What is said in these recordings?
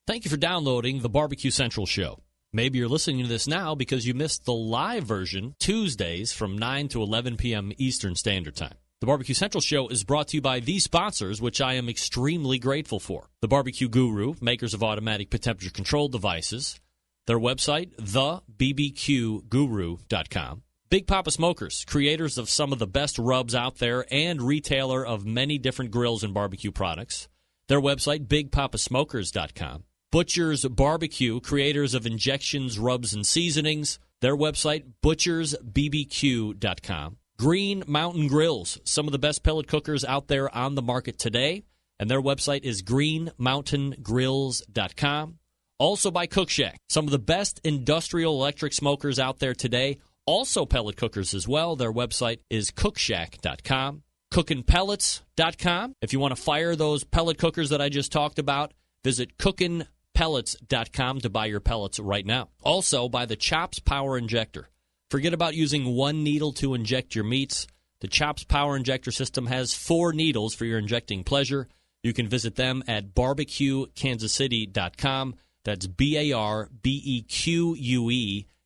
Thank you for downloading the BBQ Central Show. Maybe you're listening to this now because you missed the live version Tuesdays from 9 to 11 p.m. Eastern Standard Time. The BBQ Central Show is brought to you by these sponsors, which I am extremely grateful for. The BBQ Guru, makers of automatic temperature control devices. Their website, thebbqguru.com. Big Papa Smokers, creators of some of the best rubs out there and retailer of many different grills and barbecue products. Their website, bigpapasmokers.com. Butcher's Barbecue, creators of injections, rubs, and seasonings. Their website, butchersbbq.com. Green Mountain Grills, some of the best pellet cookers out there on the market today. And their website is greenmountaingrills.com. Also by Cook Shack, some of the best industrial electric smokers out there today. Also pellet cookers as well. Their website is cookshack.com. Cookinpellets.com. If you want to fire those pellet cookers that I just talked about, visit cookinpellets.com to buy your pellets right now. Also, by the Chops Power Injector. Forget about using one needle to inject your meats. The Chops Power Injector system has 4 needles for your injecting pleasure. You can visit them at barbecuekansascity.com. That's BARBEQUE,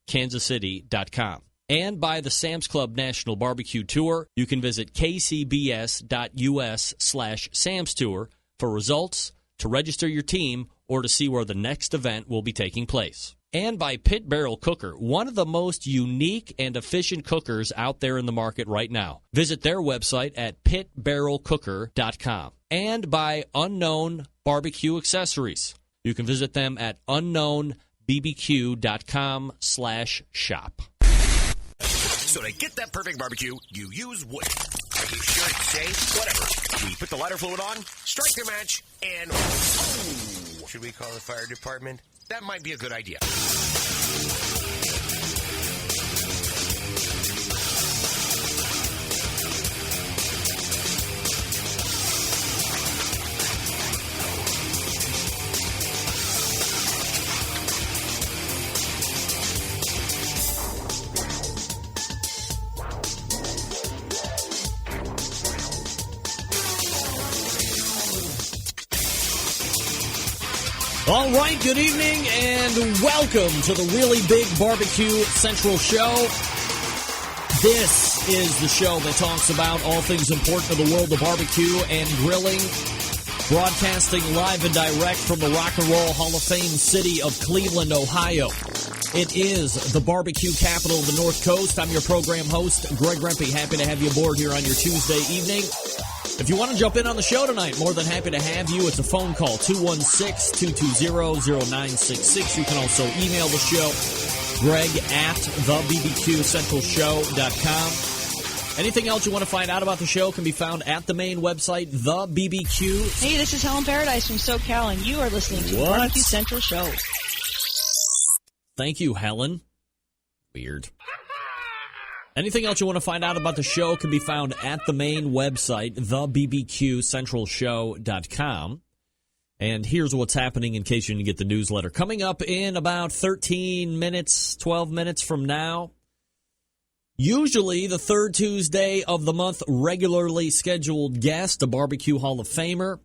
kansascity.com. And by the Sam's Club National Barbecue Tour, you can visit kcbs.us/Sam's Tour for results, to register your team, or to see where the next event will be taking place. And by Pit Barrel Cooker, one of the most unique and efficient cookers out there in the market right now. Visit their website at pitbarrelcooker.com. And by Unknown Barbecue Accessories. You can visit them at unknownbbq.com/shop. So to get that perfect barbecue, you use wood. Are you sure it's safe? Whatever. We put the lighter fluid on, strike the match, and oh, should we call the fire department? That might be a good idea. All right, good evening and welcome to the Really Big BBQ Central Show. This is the show that talks about all things important to the world of barbecue and grilling. Broadcasting live and direct from the Rock and Roll Hall of Fame city of Cleveland, Ohio. It is the barbecue capital of the North Coast. I'm your program host, Greg Rempe. Happy to have you aboard here on your Tuesday evening. If you want to jump in on the show tonight, more than happy to have you. It's a phone call, 216-220-0966. You can also email the show, Greg at thebbqcentralshow.com. Anything else you want to find out about the show can be found at the main website, The BBQ. Hey, this is Helen Paradise from SoCal, and you are listening to the BBQ Central Show. Thank you, Helen. Weird. Anything else you want to find out about the show can be found at the main website, thebbqcentralshow.com. And here's what's happening in case you didn't get the newsletter. Coming up in about 13 minutes, 12 minutes from now, usually the third Tuesday of the month, regularly scheduled guest, a BBQ Hall of Famer,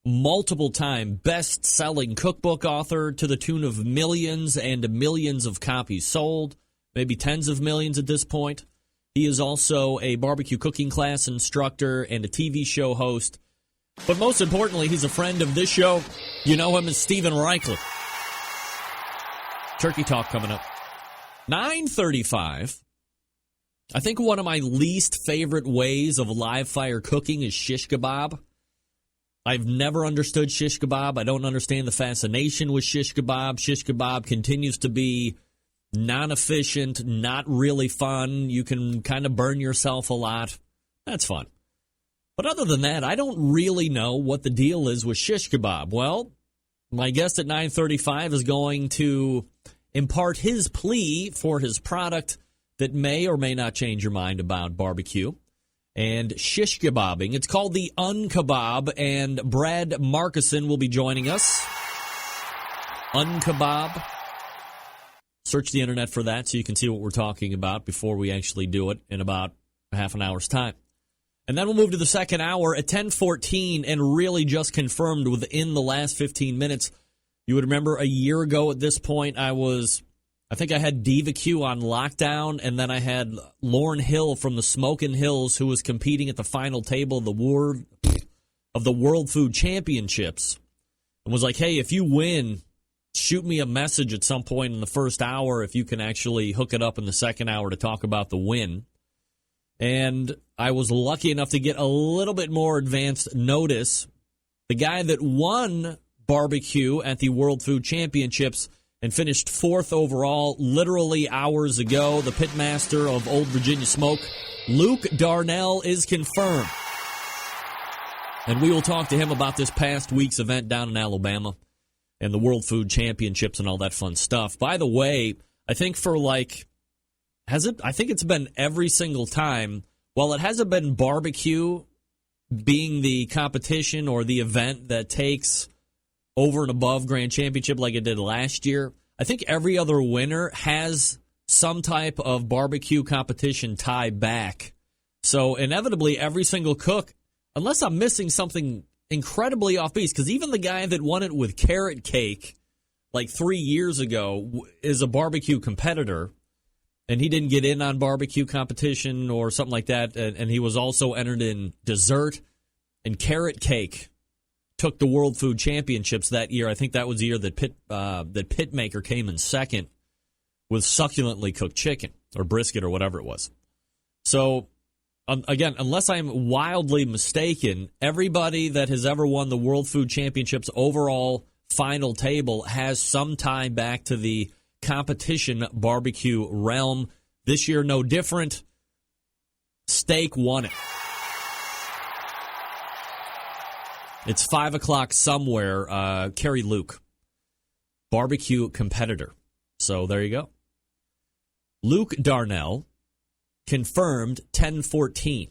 multiple-time best-selling cookbook author to the tune of millions and millions of copies sold. Maybe tens of millions at this point. He is also a barbecue cooking class instructor and a TV show host. But most importantly, he's a friend of this show. You know him as Steven Raichlen. Turkey Talk coming up. 9:35. I think one of my least favorite ways of live fire cooking is shish kebab. I've never understood shish kebab. I don't understand the fascination with shish kebab. Shish kebab continues to be non-efficient, not really fun. You can kind of burn yourself a lot. That's fun. But other than that, I don't really know what the deal is with shish kebab. Well, my guest at 9:35 is going to impart his plea for his product that may or may not change your mind about barbecue and shish kebabbing. It's called the Un-Kabob, and Brad Markussen will be joining us. Un-Kabob. Search the internet for that so you can see what we're talking about before we actually do it in about a half an hour's time. And then we'll move to the second hour at 10:14, and really just confirmed within the last 15 minutes, You would remember a year ago at this point, I think I had BBQ on lockdown, and then I had Lauryn Hill from the Smokin' Hills, who was competing at the final table of the World Food Championships, and was like, hey, if you win, shoot me a message at some point in the first hour if you can actually hook it up in the second hour to talk about the win. And I was lucky enough to get a little bit more advanced notice. The guy that won barbecue at the World Food Championships and finished 4th overall literally hours ago, the pitmaster of Old Virginia Smoke, Luke Darnell, is confirmed. And we will talk to him about this past week's event down in Alabama and the World Food Championships and all that fun stuff. By the way, I think I think it's been every single time. While it hasn't been barbecue being the competition or the event that takes over and above Grand Championship like it did last year, I think every other winner has some type of barbecue competition tie back. So inevitably, every single cook, unless I'm missing something incredibly off base, because even the guy that won it with carrot cake like 3 years ago is a barbecue competitor, and he didn't get in on barbecue competition or something like that, and he was also entered in dessert, and carrot cake took the World Food Championships that year. I think that was the year that Pitmaker came in second with succulently cooked chicken or brisket or whatever it was. So, again, unless I'm wildly mistaken, everybody that has ever won the World Food Championships overall final table has some tie back to the competition barbecue realm. This year, no different. Steak won it. It's 5 o'clock somewhere. Carrie Luke, barbecue competitor. So there you go. Luke Darnell, confirmed 10:14.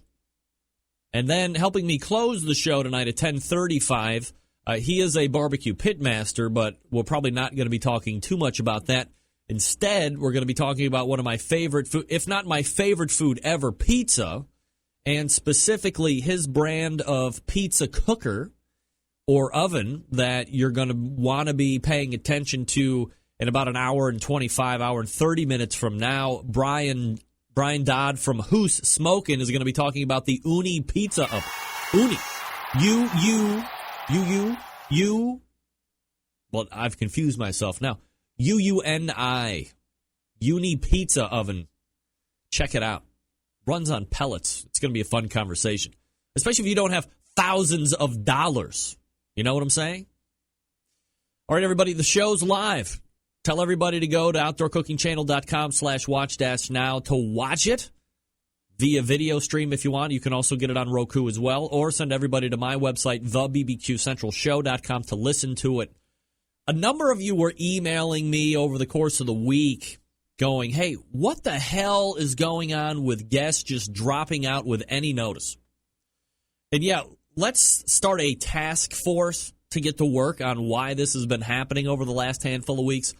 And then helping me close the show tonight at 10:35, he is a barbecue pitmaster, but we're probably not going to be talking too much about that. Instead, we're going to be talking about one of my favorite food, if not my favorite food ever, pizza, and specifically his brand of pizza cooker or oven that you're going to want to be paying attention to in about an hour and 30 minutes from now. Brian Dodd from Whoos Smokin' is going to be talking about the Uuni Pizza Oven. Uuni. Well, I've confused myself now. UUNI. Uuni Pizza Oven. Check it out. Runs on pellets. It's going to be a fun conversation, especially if you don't have thousands of dollars. You know what I'm saying? All right, everybody, the show's live. Tell everybody to go to outdoorcookingchannel.com/watch-now to watch it via video stream if you want. You can also get it on Roku as well, or send everybody to my website, thebbqcentralshow.com, to listen to it. A number of you were emailing me over the course of the week going, hey, what the hell is going on with guests just dropping out with any notice? And yeah, let's start a task force to get to work on why this has been happening over the last handful of weeks.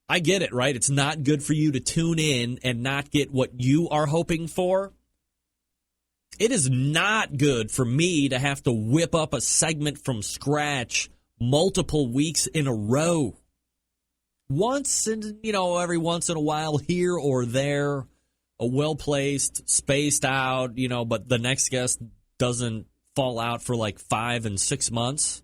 I get it, right? It's not good for you to tune in and not get what you are hoping for. It is not good for me to have to whip up a segment from scratch multiple weeks in a row. Once, and every once in a while, here or there, a well-placed, spaced out, but the next guest doesn't fall out for like 5 and 6 months.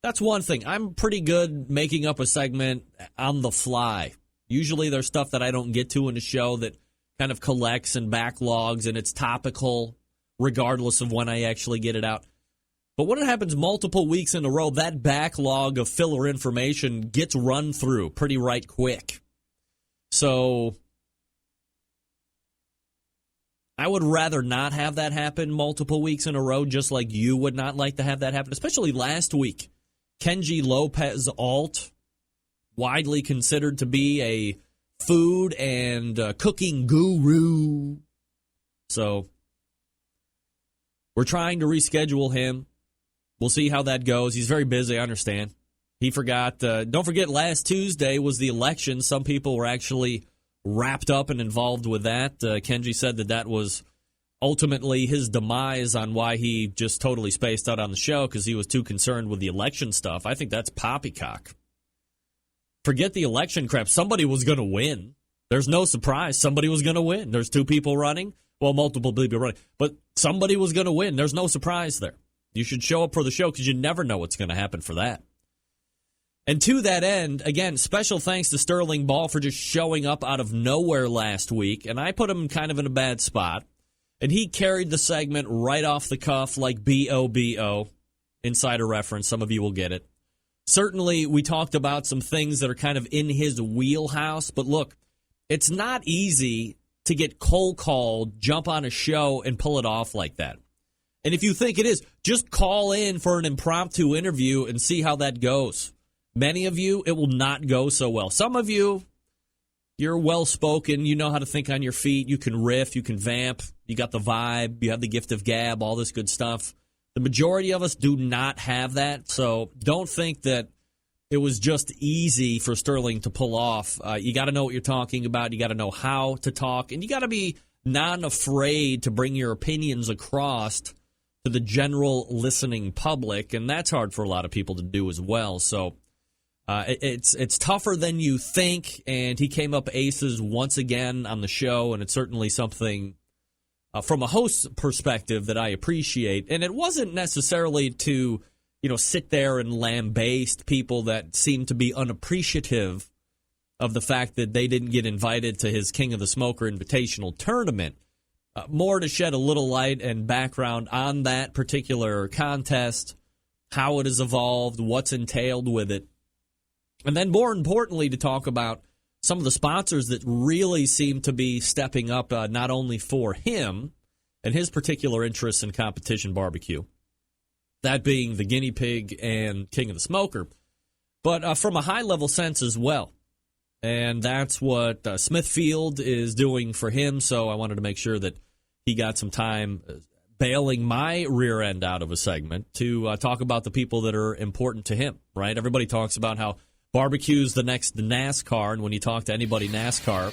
That's one thing. I'm pretty good making up a segment on the fly. Usually there's stuff that I don't get to in the show that kind of collects and backlogs, and it's topical regardless of when I actually get it out. But when it happens multiple weeks in a row, that backlog of filler information gets run through pretty right quick. So I would rather not have that happen multiple weeks in a row, just like you would not like to have that happen, especially last week. Kenji Lopez Alt, widely considered to be a food and cooking guru. So we're trying to reschedule him. We'll see how that goes. He's very busy, I understand. He forgot. Don't forget, last Tuesday was the election. Some people were actually wrapped up and involved with that. Kenji said that was ultimately his demise on why he just totally spaced out on the show, because he was too concerned with the election stuff. I think that's poppycock. forget the election crap. Somebody was going to win. There's no surprise. Somebody was going to win. There's two people running. Well, multiple people running. But somebody was going to win. There's no surprise there. You should show up for the show because you never know what's going to happen for that. And to that end, again, special thanks to Sterling Ball for just showing up out of nowhere last week. And I put him kind of in a bad spot. And he carried the segment right off the cuff like B-O-B-O. Insider reference. Some of you will get it. Certainly, we talked about some things that are kind of in his wheelhouse. But look, it's not easy to get cold called, jump on a show, and pull it off like that. And if you think it is, just call in for an impromptu interview and see how that goes. Many of you, it will not go so well. Some of you, you're well-spoken. You know how to think on your feet. You can riff. You can vamp. You got the vibe. You have the gift of gab, all this good stuff. The majority of us do not have that, so don't think that it was just easy for Sterling to pull off. You got to know what you're talking about. You got to know how to talk, and you got to be non-afraid to bring your opinions across to the general listening public, and that's hard for a lot of people to do as well. So it's tougher than you think, and he came up aces once again on the show, and it's certainly something from a host's perspective that I appreciate. And it wasn't necessarily to, sit there and lambaste people that seem to be unappreciative of the fact that they didn't get invited to his King of the Smoker Invitational tournament. More to shed a little light and background on that particular contest, how it has evolved, what's entailed with it. And then more importantly, to talk about some of the sponsors that really seem to be stepping up not only for him and his particular interests in competition barbecue, that being the Guinea Pig and King of the Smoker, but from a high-level sense as well. And that's what Smithfield is doing for him, so I wanted to make sure that he got some time bailing my rear end out of a segment to talk about the people that are important to him, right? Everybody talks about how barbecue's the next NASCAR, and when you talk to anybody NASCAR,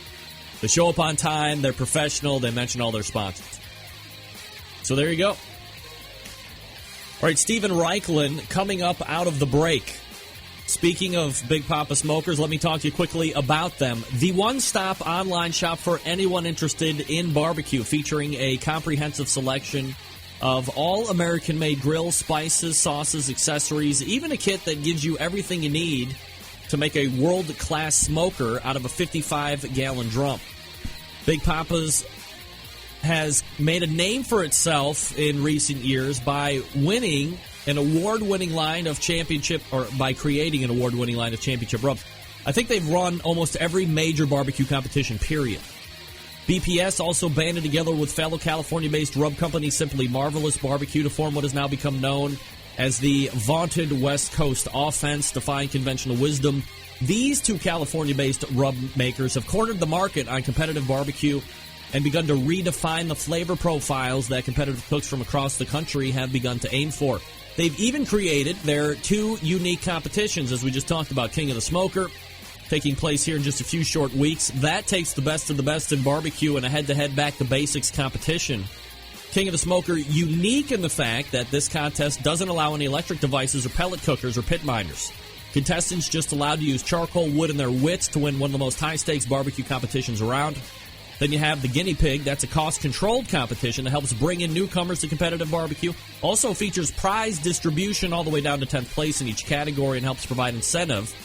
they show up on time, they're professional, they mention all their sponsors. So there you go. All right, Steven Raichlen coming up out of the break. Speaking of Big Papa Smokers, let me talk to you quickly about them. The one-stop online shop for anyone interested in barbecue, featuring a comprehensive selection of all American-made grills, spices, sauces, accessories, even a kit that gives you everything you need to make a world-class smoker out of a 55-gallon drum. Big Papa's has made a name for itself in recent years by winning an award-winning line of championship, or by creating an award-winning line of championship rubs. I think they've run almost every major barbecue competition, period. BPS also banded together with fellow California-based rub company Simply Marvelous Barbecue to form what has now become known as the vaunted West Coast offense, defying conventional wisdom. These two California-based rub makers have cornered the market on competitive barbecue and begun to redefine the flavor profiles that competitive cooks from across the country have begun to aim for. They've even created their two unique competitions, as we just talked about, King of the Smoker, taking place here in just a few short weeks. That takes the best of the best in barbecue in a head-to-head back-to-basics competition. King of the Smoker, unique in the fact that this contest doesn't allow any electric devices or pellet cookers or pit miners. Contestants just allowed to use charcoal, wood, and their wits to win one of the most high-stakes barbecue competitions around. Then you have the Guinea Pig. That's a cost-controlled competition that helps bring in newcomers to competitive barbecue. Also features prize distribution all the way down to 10th place in each category and helps provide incentive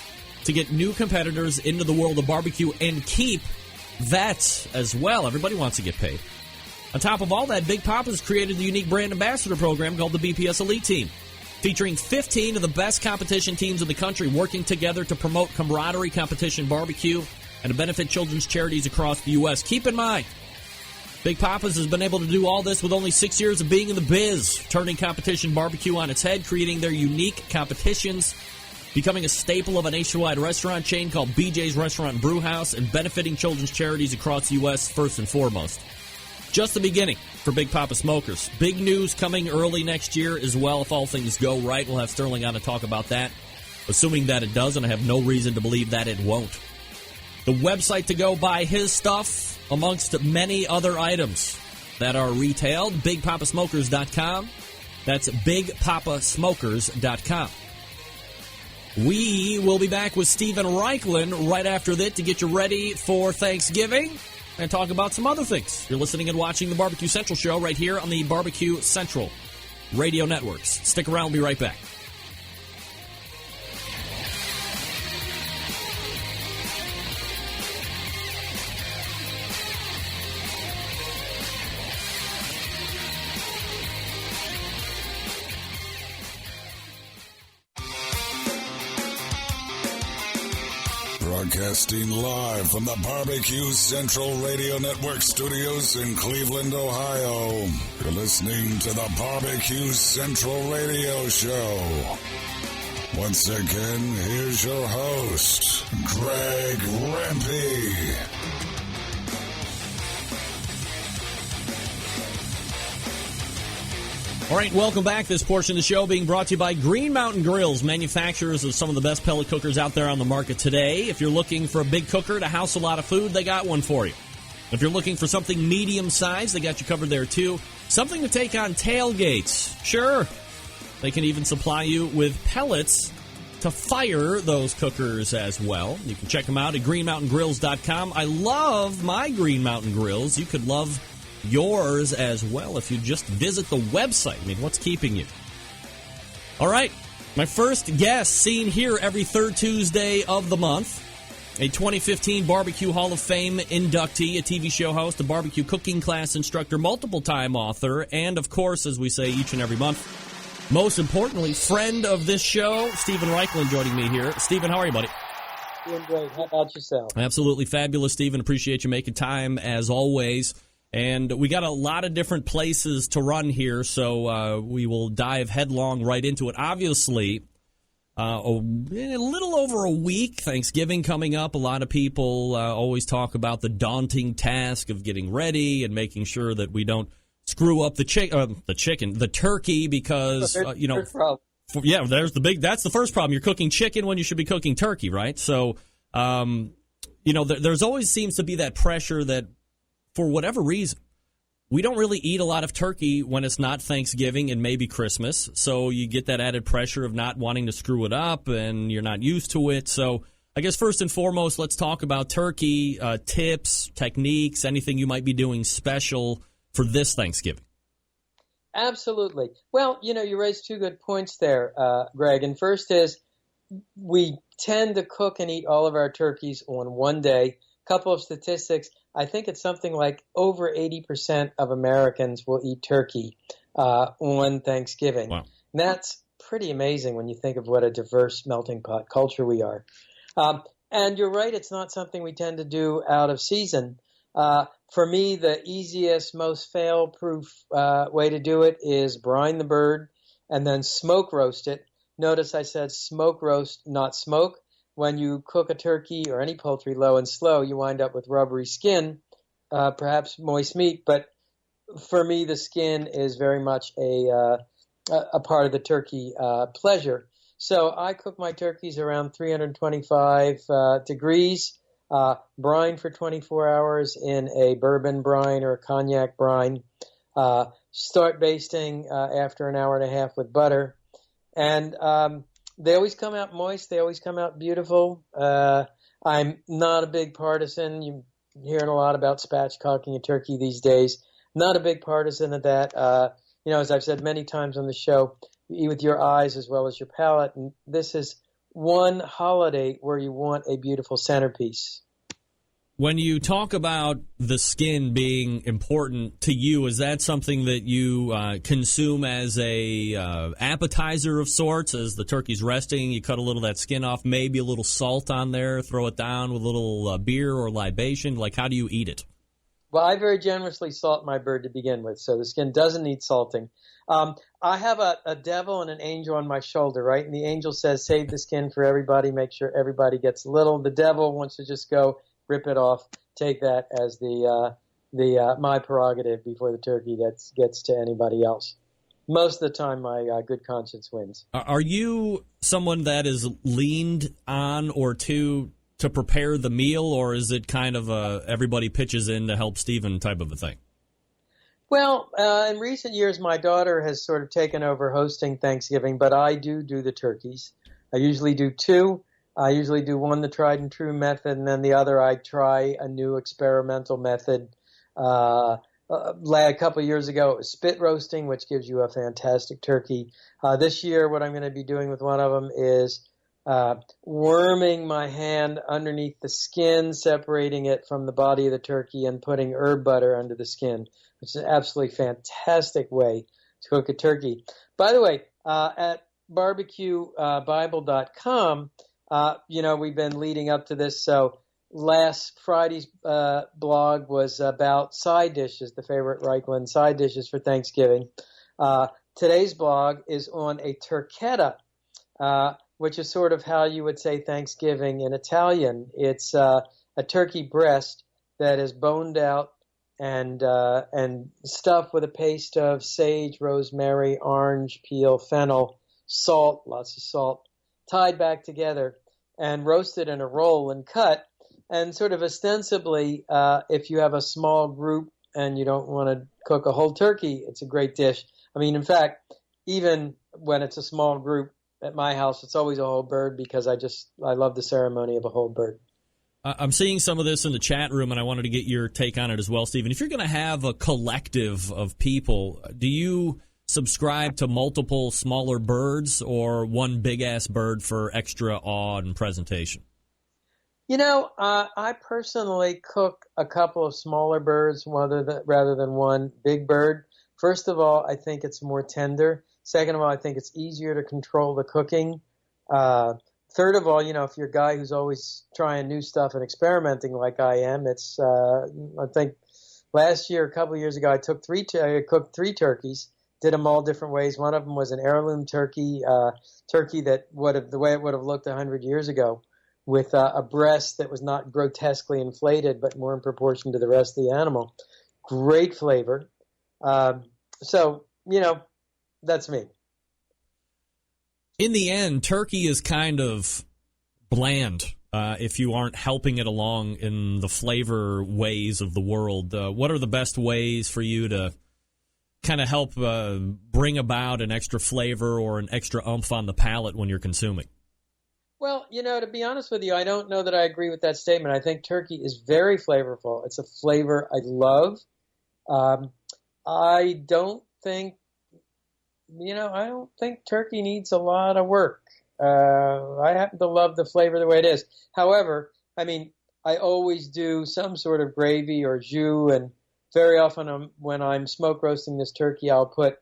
to get new competitors into the world of barbecue and keep vets as well. Everybody wants to get paid. On top of all that, Big Papa's created the unique brand ambassador program called the BPS Elite Team, featuring 15 of the best competition teams in the country working together to promote camaraderie, competition barbecue, and to benefit children's charities across the U.S. Keep in mind, Big Papa's has been able to do all this with only 6 years of being in the biz, turning competition barbecue on its head, creating their unique competitions, becoming a staple of a nationwide restaurant chain called BJ's Restaurant and Brew House, and benefiting children's charities across the U.S. first and foremost. Just the beginning for Big Papa Smokers. Big news coming early next year as well, if all things go right. We'll have Sterling on to talk about that, assuming that it does, and I have no reason to believe that it won't. The website to go buy his stuff, amongst many other items that are retailed, BigPapaSmokers.com. That's BigPapaSmokers.com. We will be back with Steven Raichlen right after that to get you ready for Thanksgiving and talk about some other things. You're listening and watching the Barbecue Central Show right here on the Barbecue Central Radio Networks. Stick around. We'll be right back. Broadcasting live from the Barbecue Central Radio Network studios in Cleveland, Ohio. You're listening to the Barbecue Central Radio Show. Once again, here's your host, Greg Rempe. All right, welcome back. This portion of the show being brought to you by Green Mountain Grills, manufacturers of some of the best pellet cookers out there on the market today. If you're looking for a big cooker to house a lot of food, they got one for you. If you're looking for something medium-sized, they got you covered there, too. Something to take on tailgates. Sure. They can even supply you with pellets to fire those cookers as well. You can check them out at greenmountaingrills.com. I love my Green Mountain Grills. You could love yours as well if you just visit the website. I mean, what's keeping you? All right, my first guest seen here every third Tuesday of the month, a 2015 BBQ Hall of Fame inductee, a TV show host, a barbecue cooking class instructor, multiple-time author, and, of course, as we say each and every month, most importantly, friend of this show, Steven Raichlen joining me here. Steven, how are you, buddy? Doing great. How about yourself? Absolutely fabulous, Steven. Appreciate you making time, as always. And we got a lot of different places to run here, so we will dive headlong right into it. Obviously, a little over a week, Thanksgiving coming up. A lot of people always talk about the daunting task of getting ready and making sure that we don't screw up the turkey, because, that's the first problem. You're cooking chicken when you should be cooking turkey, right? So, there's always seems to be that pressure that, for whatever reason, we don't really eat a lot of turkey when it's not Thanksgiving and maybe Christmas. So you get that added pressure of not wanting to screw it up, and you're not used to it. So I guess first and foremost, let's talk about turkey, tips, techniques, anything you might be doing special for this Thanksgiving. Absolutely. Well, you raised two good points there, Greg. And first is, we tend to cook and eat all of our turkeys on one day. Couple of statistics. I think it's something like over 80% of Americans will eat turkey on Thanksgiving. Wow. And that's pretty amazing when you think of what a diverse melting pot culture we are. And you're right, it's not something we tend to do out of season. For me, the easiest, most fail-proof way to do it is brine the bird and then smoke roast it. Notice I said smoke roast, not smoke. When you cook a turkey or any poultry low and slow, you wind up with rubbery skin, perhaps moist meat. But for me, the skin is very much a part of the turkey pleasure. So I cook my turkeys around 325 degrees, brine for 24 hours in a bourbon brine or a cognac brine. Start basting after an hour and a half with butter. And they always come out moist. They always come out beautiful. I'm not a big partisan. You're hearing a lot about spatchcocking a turkey these days. Not a big partisan of that. As I've said many times on the show, you eat with your eyes as well as your palate. And this is one holiday where you want a beautiful centerpiece. When you talk about the skin being important to you, is that something that you consume as a appetizer of sorts? As the turkey's resting, you cut a little of that skin off, maybe a little salt on there, throw it down with a little beer or libation? Like, how do you eat it? Well, I very generously salt my bird to begin with, so the skin doesn't need salting. I have a devil and an angel on my shoulder, right? And the angel says, save the skin for everybody, make sure everybody gets a little. The devil wants to just go, rip it off, take that as my prerogative before the turkey gets to anybody else. Most of the time, my good conscience wins. Are you someone that is leaned on or to prepare the meal, or is it kind of everybody pitches in to help Steven type of a thing? Well, in recent years, my daughter has sort of taken over hosting Thanksgiving, but I do the turkeys. I usually do two. I usually do one the tried and true method, and then the other I try a new experimental method. A couple of years ago, it was spit roasting, which gives you a fantastic turkey. This year, what I'm going to be doing with one of them is worming my hand underneath the skin, separating it from the body of the turkey, and putting herb butter under the skin, which is an absolutely fantastic way to cook a turkey. By the way, at barbecuebible.com, we've been leading up to this, so last Friday's blog was about side dishes, the favorite Raichlen side dishes for Thanksgiving. Today's blog is on a turchetta, which is sort of how you would say Thanksgiving in Italian. It's a turkey breast that is boned out and stuffed with a paste of sage, rosemary, orange peel, fennel, salt, lots of salt, tied back together and roasted in a roll and cut. And sort of ostensibly, if you have a small group and you don't want to cook a whole turkey, it's a great dish. I mean, in fact, even when it's a small group at my house, it's always a whole bird because I love the ceremony of a whole bird. I'm seeing some of this in the chat room, and I wanted to get your take on it as well, Steven. If you're going to have a collective of people, do you subscribe to multiple smaller birds or one big-ass bird for extra awe and presentation? I personally cook a couple of smaller birds rather than one big bird. First of all, I think it's more tender. Second of all, I think it's easier to control the cooking. Third of all, if you're a guy who's always trying new stuff and experimenting like I am, it's I think last year, a couple of years ago, I cooked three turkeys, did them all different ways. One of them was an heirloom turkey that the way it would have looked 100 years ago, with a breast that was not grotesquely inflated, but more in proportion to the rest of the animal. Great flavor. That's me. In the end, turkey is kind of bland if you aren't helping it along in the flavor ways of the world. What are the best ways for you to kind of help bring about an extra flavor or an extra oomph on the palate when you're consuming? Well, to be honest with you, I don't know that I agree with that statement. I think turkey is very flavorful. It's a flavor I love. I don't think turkey needs a lot of work. I happen to love the flavor the way it is. However, I always do some sort of gravy or jus, and very often when I'm smoke roasting this turkey, I'll put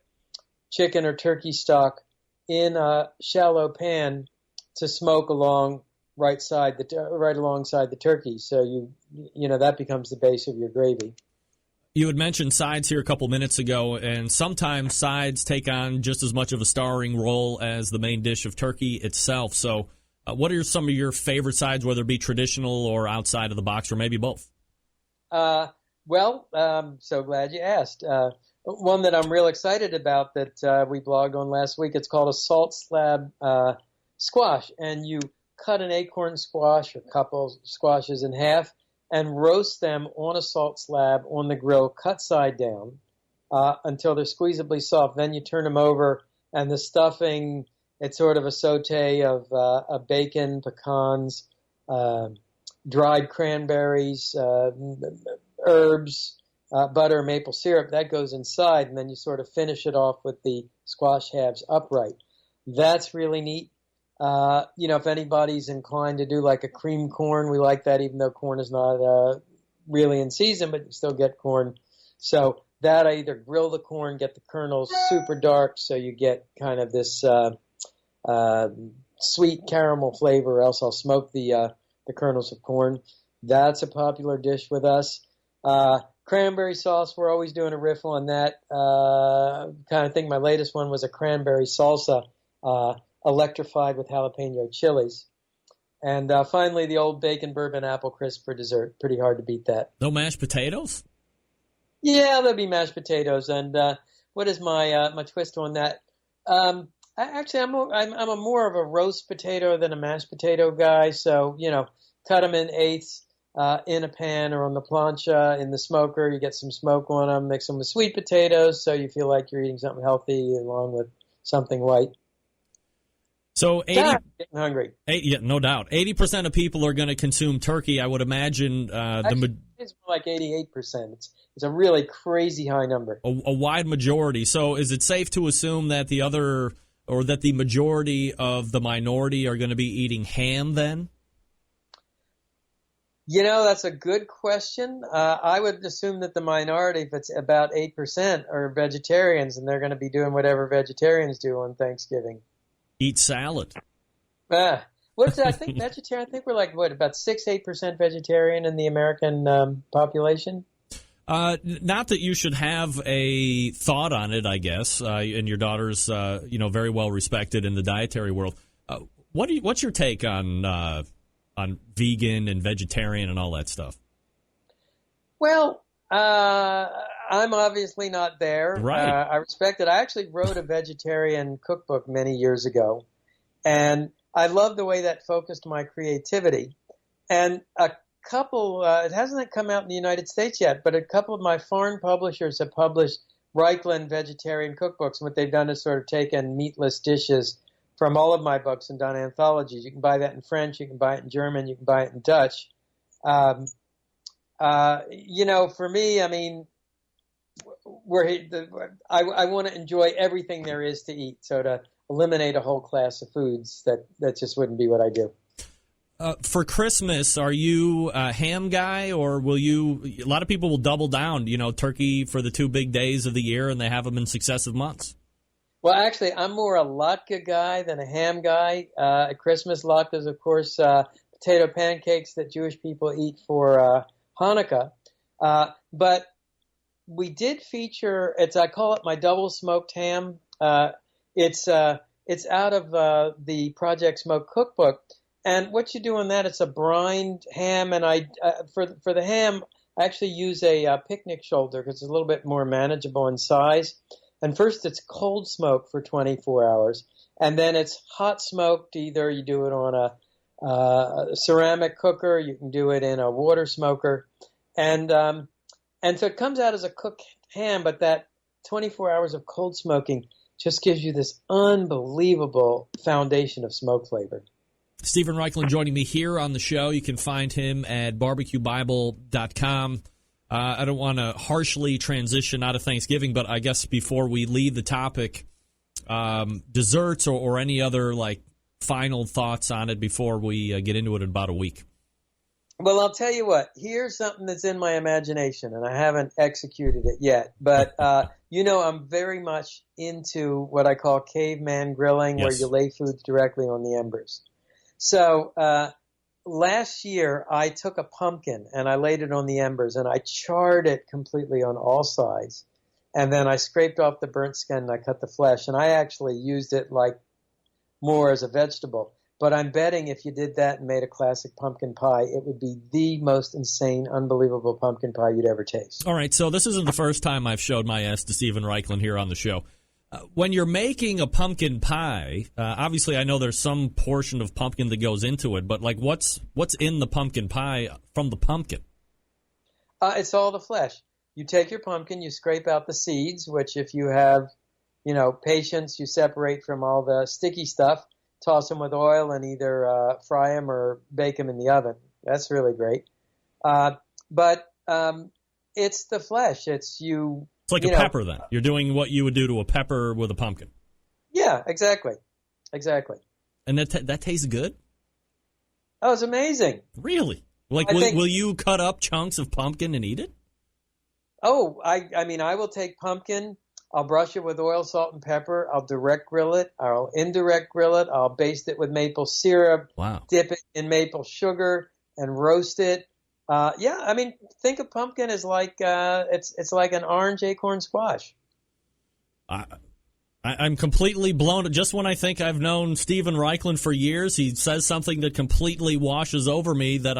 chicken or turkey stock in a shallow pan to smoke right alongside the turkey. So that becomes the base of your gravy. You had mentioned sides here a couple minutes ago, and sometimes sides take on just as much of a starring role as the main dish of turkey itself. So what are some of your favorite sides, whether it be traditional or outside of the box, or maybe both? I'm so glad you asked. One that I'm real excited about that we blogged on last week, it's called a salt slab squash. And you cut an acorn squash or a couple squashes in half and roast them on a salt slab on the grill, cut side down, until they're squeezably soft. Then you turn them over, and the stuffing, it's sort of a saute of bacon, pecans, dried cranberries, herbs, butter, maple syrup. That goes inside, and then you sort of finish it off with the squash halves upright. That's really neat. If anybody's inclined to do like a cream corn, we like that, even though corn is not really in season, but you still get corn. So that I either grill the corn, get the kernels super dark, so you get kind of this sweet caramel flavor, or else I'll smoke the kernels of corn. That's a popular dish with us. Cranberry sauce, we're always doing a riff on that. Kind of think my latest one was a cranberry salsa, electrified with jalapeno chilies. And finally, the old bacon bourbon apple crisp for dessert. Pretty hard to beat that. No mashed potatoes? Yeah, there'll be mashed potatoes. And what is my twist on that? I'm a more of a roast potato than a mashed potato guy. So, cut them in eighths in a pan or on the plancha in the smoker. You get some smoke on them, mix them with sweet potatoes so you feel like you're eating something healthy along with something light. So 80, God, I'm getting hungry. yeah, no doubt. 80% of people are going to consume turkey. I would imagine It's more like 88%. It's a really crazy high number. a wide majority. So is it safe to assume that the majority of the minority are going to be eating ham then? That's a good question. I would assume that the minority, if it's about 8%, are vegetarians, and they're going to be doing whatever vegetarians do on Thanksgiving. Eat salad. What is it? I think vegetarian. I think we're like about 6-8% vegetarian in the American population. Not that you should have a thought on it, I guess. And your daughter's, very well respected in the dietary world. What's your take on vegan and vegetarian and all that stuff? Well, I'm obviously not there. Right. I respect it. I actually wrote a vegetarian cookbook many years ago, and I love the way that focused my creativity. And a couple, it hasn't come out in the United States yet, but a couple of my foreign publishers have published Raichlen vegetarian cookbooks. And what they've done is sort of taken meatless dishes from all of my books and done anthologies. You can buy that in French, you can buy it in German, you can buy it in Dutch. For me, I mean, I want to enjoy everything there is to eat. So to eliminate a whole class of foods, that just wouldn't be what I do. For Christmas, are you a ham guy, or will you? A lot of people will double down, turkey for the 2 big days of the year, and they have them in successive months. Well, actually, I'm more a latke guy than a ham guy. At Christmas, latkes, of course, potato pancakes that Jewish people eat for Hanukkah. But we did feature, I call it my double smoked ham. It's out of the Project Smoke cookbook. And what you do on that, it's a brined ham. And for the ham, I actually use a picnic shoulder because it's a little bit more manageable in size. And first it's cold smoke for 24 hours. And then it's hot smoked. Either you do it on a ceramic cooker, you can do it in a water smoker. And so it comes out as a cooked ham, but that 24 hours of cold smoking just gives you this unbelievable foundation of smoke flavor. Steven Raichlen joining me here on the show. You can find him at barbecuebible.com. I don't want to harshly transition out of Thanksgiving, but I guess before we leave the topic, desserts or any other final thoughts on it before we get into it in about a week. Well, I'll tell you what. Here's something that's in my imagination, and I haven't executed it yet. But, I'm very much into what I call caveman grilling, where you lay foods directly on the embers. So last year, I took a pumpkin, and I laid it on the embers, and I charred it completely on all sides. And then I scraped off the burnt skin, and I cut the flesh. And I actually used it more as a vegetable. But I'm betting if you did that and made a classic pumpkin pie, it would be the most insane, unbelievable pumpkin pie you'd ever taste. All right, so this isn't the first time I've showed my ass to Steven Raichlen here on the show. When you're making a pumpkin pie, obviously I know there's some portion of pumpkin that goes into it, but what's in the pumpkin pie from the pumpkin? It's all the flesh. You take your pumpkin, you scrape out the seeds, which if you have, patience, you separate from all the sticky stuff. Toss them with oil and either fry them or bake them in the oven. That's really great. But it's the flesh. It's like a pepper then. You're doing what you would do to a pepper with a pumpkin. Yeah, exactly. And that tastes good? Oh, it's amazing. Really? Will you cut up chunks of pumpkin and eat it? Oh, I will take pumpkin. I'll brush it with oil, salt, and pepper. I'll direct grill it. I'll indirect grill it. I'll baste it with maple syrup. Wow. Dip it in maple sugar and roast it. Think of pumpkin as it's like an orange acorn squash. I'm completely blown. Just when I think I've known Steven Raichlen for years, he says something that completely washes over me that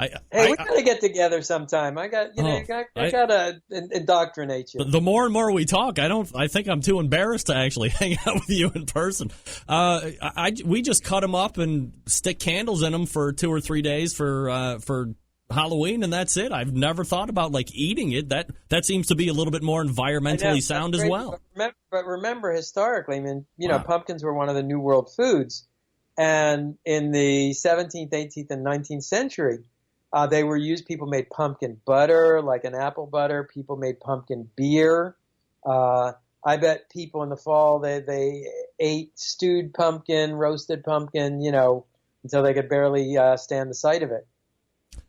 we gotta get together sometime. I gotta indoctrinate you. The more and more we talk, I think I'm too embarrassed to actually hang out with you in person. We just cut them up and stick candles in them for 2 or 3 days for Halloween and that's it. I've never thought about like eating it. That seems to be a little bit more environmentally sound as well. But remember, historically, I mean, Wow. pumpkins were one of the New World foods, and in the 17th, 18th, and 19th century, they were used. People made pumpkin butter, like an apple butter. People made pumpkin beer. I bet people in the fall they ate stewed pumpkin, roasted pumpkin, until they could barely stand the sight of it.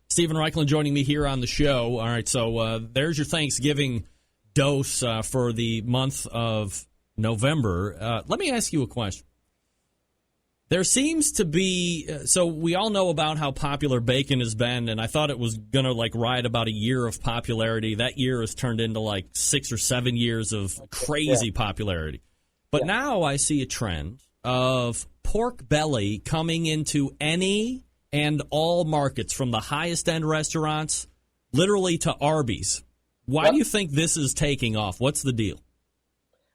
Steven Raichlen joining me here on the show. All right, so there's your Thanksgiving dose for the month of November. Let me ask you a question. There seems to be, so we all know about how popular bacon has been, and I thought it was going to ride about a year of popularity. That year has turned into 6 or 7 years of crazy popularity. But now I see a trend of pork belly coming into any and all markets, from the highest end restaurants literally to Arby's. Why do you think this is taking off? What's the deal?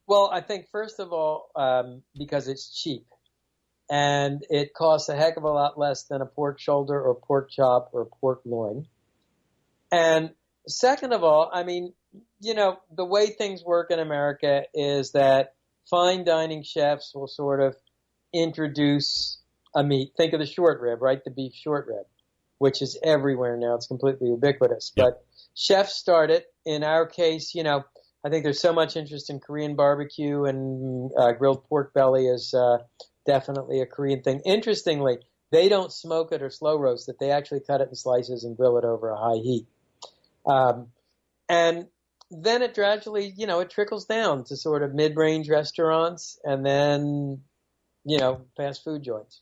Well, I think first of all, because it's cheap. And it costs a heck of a lot less than a pork shoulder or pork chop or pork loin. And second of all, I mean, the way things work in America is that fine dining chefs will sort of introduce a meat. Think of the short rib, right? The beef short rib, which is everywhere now. It's completely ubiquitous. Yep. But chefs start it. In our case, I think there's so much interest in Korean barbecue, and grilled pork belly is definitely a Korean thing. Interestingly, they don't smoke it or slow roast it. They actually cut it in slices and grill it over a high heat. And then it gradually, it trickles down to sort of mid-range restaurants and then, fast food joints.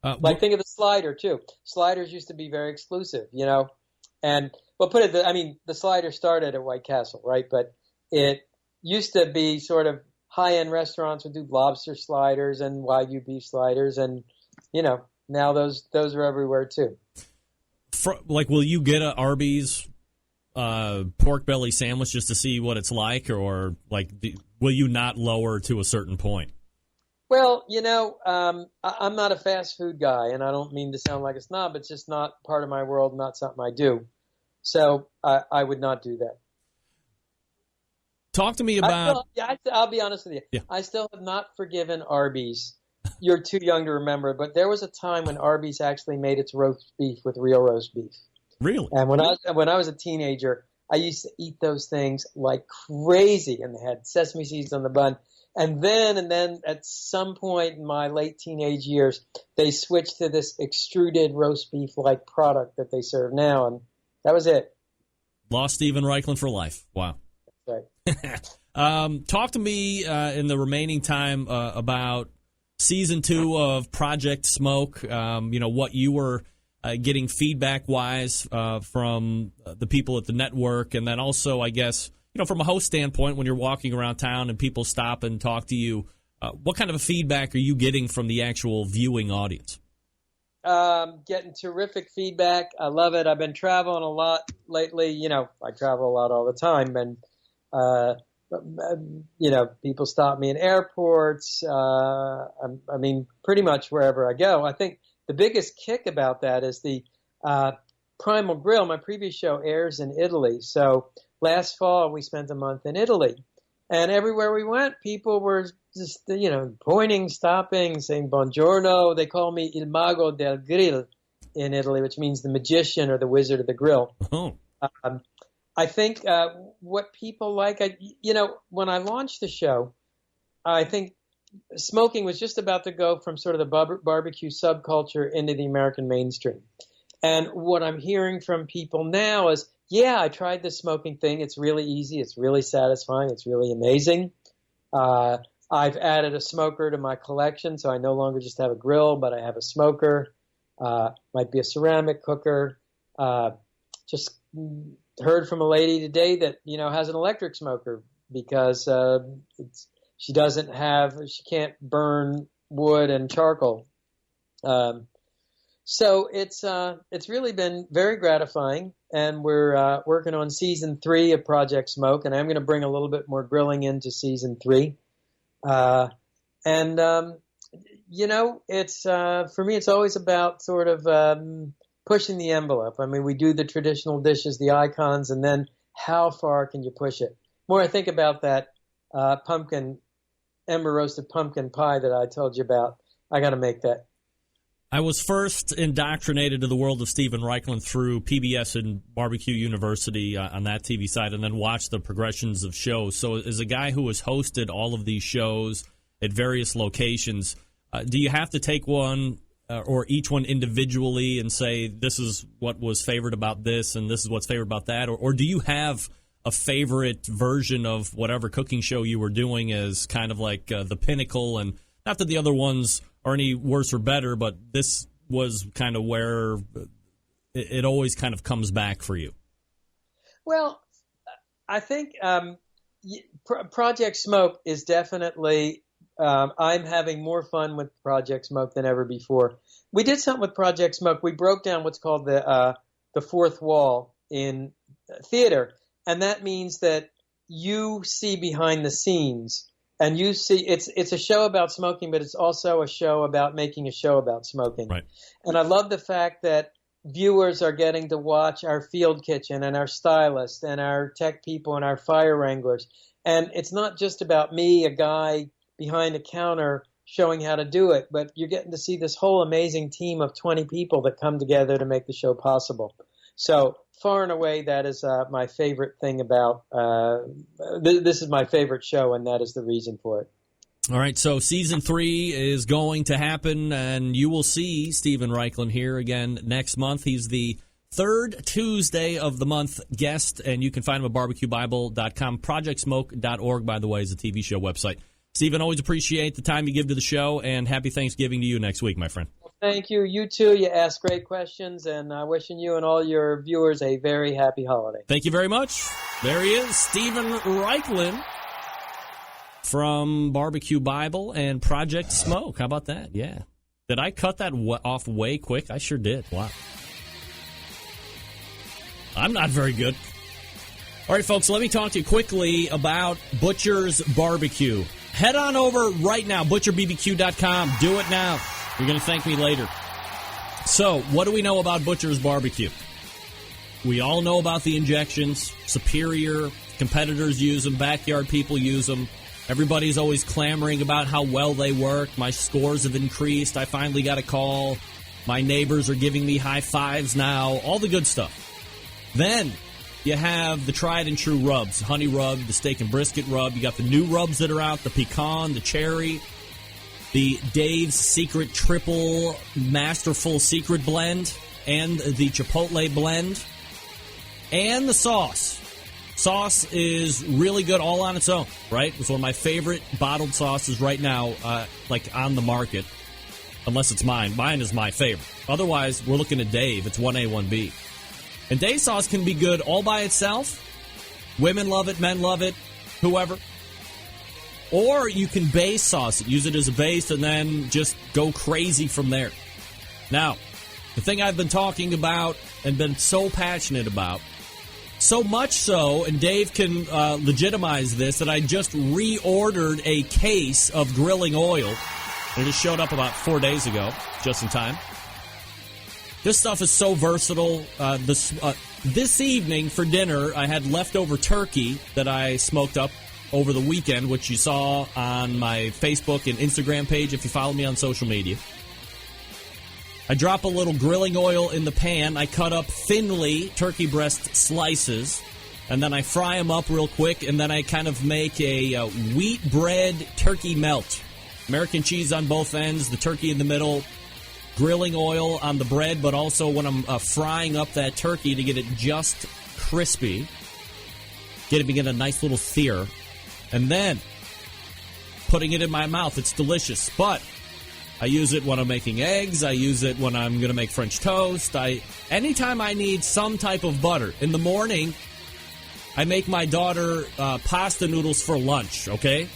Think of the slider, too. Sliders used to be very exclusive, And, the slider started at White Castle, right? But it used to be sort of high-end restaurants would do lobster sliders and Wagyu beef sliders, and now those are everywhere too. Will you get a Arby's pork belly sandwich just to see what it's like, or will you not lower to a certain point? Well, I'm not a fast food guy, and I don't mean to sound like a snob. It's just not part of my world, not something I do. So I would not do that. Talk to me about... I'll be honest with you. Yeah. I still have not forgiven Arby's. You're too young to remember, but there was a time when Arby's actually made its roast beef with real roast beef. Really? And when I was a teenager, I used to eat those things like crazy, and they had sesame seeds on the bun. And then at some point in my late teenage years, they switched to this extruded roast beef-like product that they serve now, and that was it. Lost Steven Raichlen for life. Wow. Right. Talk to me in the remaining time about season 2 of Project Smoke. What you were getting feedback-wise from the people at the network, and then also, I guess, from a host standpoint, when you're walking around town and people stop and talk to you, what kind of a feedback are you getting from the actual viewing audience? Getting terrific feedback. I love it. I've been traveling a lot lately. I travel a lot all the time, and people stop me in airports. Pretty much wherever I go. I think the biggest kick about that is the Primal Grill. My previous show airs in Italy. So last fall we spent a month in Italy, and everywhere we went, people were just, pointing, stopping, saying buongiorno. They call me Il Mago del Grill in Italy, which means the magician or the wizard of the grill. Oh. I think what people like, when I launched the show, I think smoking was just about to go from sort of the barbecue subculture into the American mainstream. And what I'm hearing from people now is, I tried the smoking thing. It's really easy. It's really satisfying. It's really amazing. I've added a smoker to my collection, so I no longer just have a grill, but I have a smoker. Might be a ceramic cooker. Just heard from a lady today that has an electric smoker because she can't burn wood and charcoal. So it's really been very gratifying, and we're working on season 3 of Project Smoke, and I'm going to bring a little bit more grilling into season 3. It's for me, it's always about sort of pushing the envelope. I mean, we do the traditional dishes, the icons, and then how far can you push it? The more I think about that ember roasted pumpkin pie that I told you about, I got to make that. I was first indoctrinated to the world of Steven Raichlen through PBS and Barbecue University on that TV side, and then watched the progressions of shows. So as a guy who has hosted all of these shows at various locations, do you have to take one or each one individually and say, this is what was favored about this and this is what's favored about that? Or do you have a favorite version of whatever cooking show you were doing as kind of like the pinnacle? And not that the other ones are any worse or better, but this was kind of where it always kind of comes back for you. Well, I think Project Smoke is definitely, I'm having more fun with Project Smoke than ever before. We did something with Project Smoke. We broke down what's called the fourth wall in theater, and that means that you see behind the scenes. And you see, it's a show about smoking, but it's also a show about making a show about smoking. Right. And I love the fact that viewers are getting to watch our field kitchen and our stylists and our tech people and our fire wranglers. And it's not just about me, a guy behind a counter, showing how to do it, but you're getting to see this whole amazing team of 20 people that come together to make the show possible. So far and away, that is my favorite thing about this is my favorite show, and that is the reason for it. All right, so Season 3 is going to happen, and you will see Steven Raichlen here again next month. He's the third Tuesday of the month guest, and you can find him at barbecuebible.com. ProjectSmoke.org, by the way, is the TV show website. Steven, always appreciate the time you give to the show, and happy Thanksgiving to you next week, my friend. Thank you. You too. You ask great questions, and wishing you and all your viewers a very happy holiday. Thank you very much. There he is, Steven Raichlen from Barbecue Bible and Project Smoke. How about that? Yeah. Did I cut that off way quick? I sure did. Wow. I'm not very good. All right, folks, let me talk to you quickly about Butcher's Barbecue. Head on over right now, butcherbbq.com. Do it now. You're going to thank me later. So, what do we know about Butcher's Barbecue? We all know about the injections. Superior. Competitors use them. Backyard people use them. Everybody's always clamoring about how well they work. My scores have increased. I finally got a call. My neighbors are giving me high fives now. All the good stuff. Then you have the tried and true rubs. Honey rub, the steak and brisket rub. You got the new rubs that are out. The pecan, the cherry. The Dave's Secret Triple Masterful Secret Blend, and the Chipotle Blend, and the sauce. Sauce is really good all on its own, right? It's one of my favorite bottled sauces right now, like on the market, unless it's mine. Mine is my favorite. Otherwise, we're looking at Dave. It's 1A, 1B. And Dave sauce can be good all by itself. Women love it, men love it, whoever. Or you can base sauce it, use it as a base, and then just go crazy from there. Now, the thing I've been talking about and been so passionate about, so much so, and Dave can legitimize this, that I just reordered a case of grilling oil. It just showed up about 4 days ago, just in time. This stuff is so versatile. This evening for dinner, I had leftover turkey that I smoked up over the weekend, which you saw on my Facebook and Instagram page if you follow me on social media. I drop a little grilling oil in the pan. I cut up thinly turkey breast slices, and then I fry them up real quick, and then I kind of make a wheat bread turkey melt. American cheese on both ends, the turkey in the middle, grilling oil on the bread, but also when I'm frying up that turkey to get it just crispy, get a nice little sear. And then putting it in my mouth. It's delicious. But I use it when I'm making eggs. I use it when I'm going to make French toast. Anytime I need some type of butter. In the morning, I make my daughter pasta noodles for lunch, okay?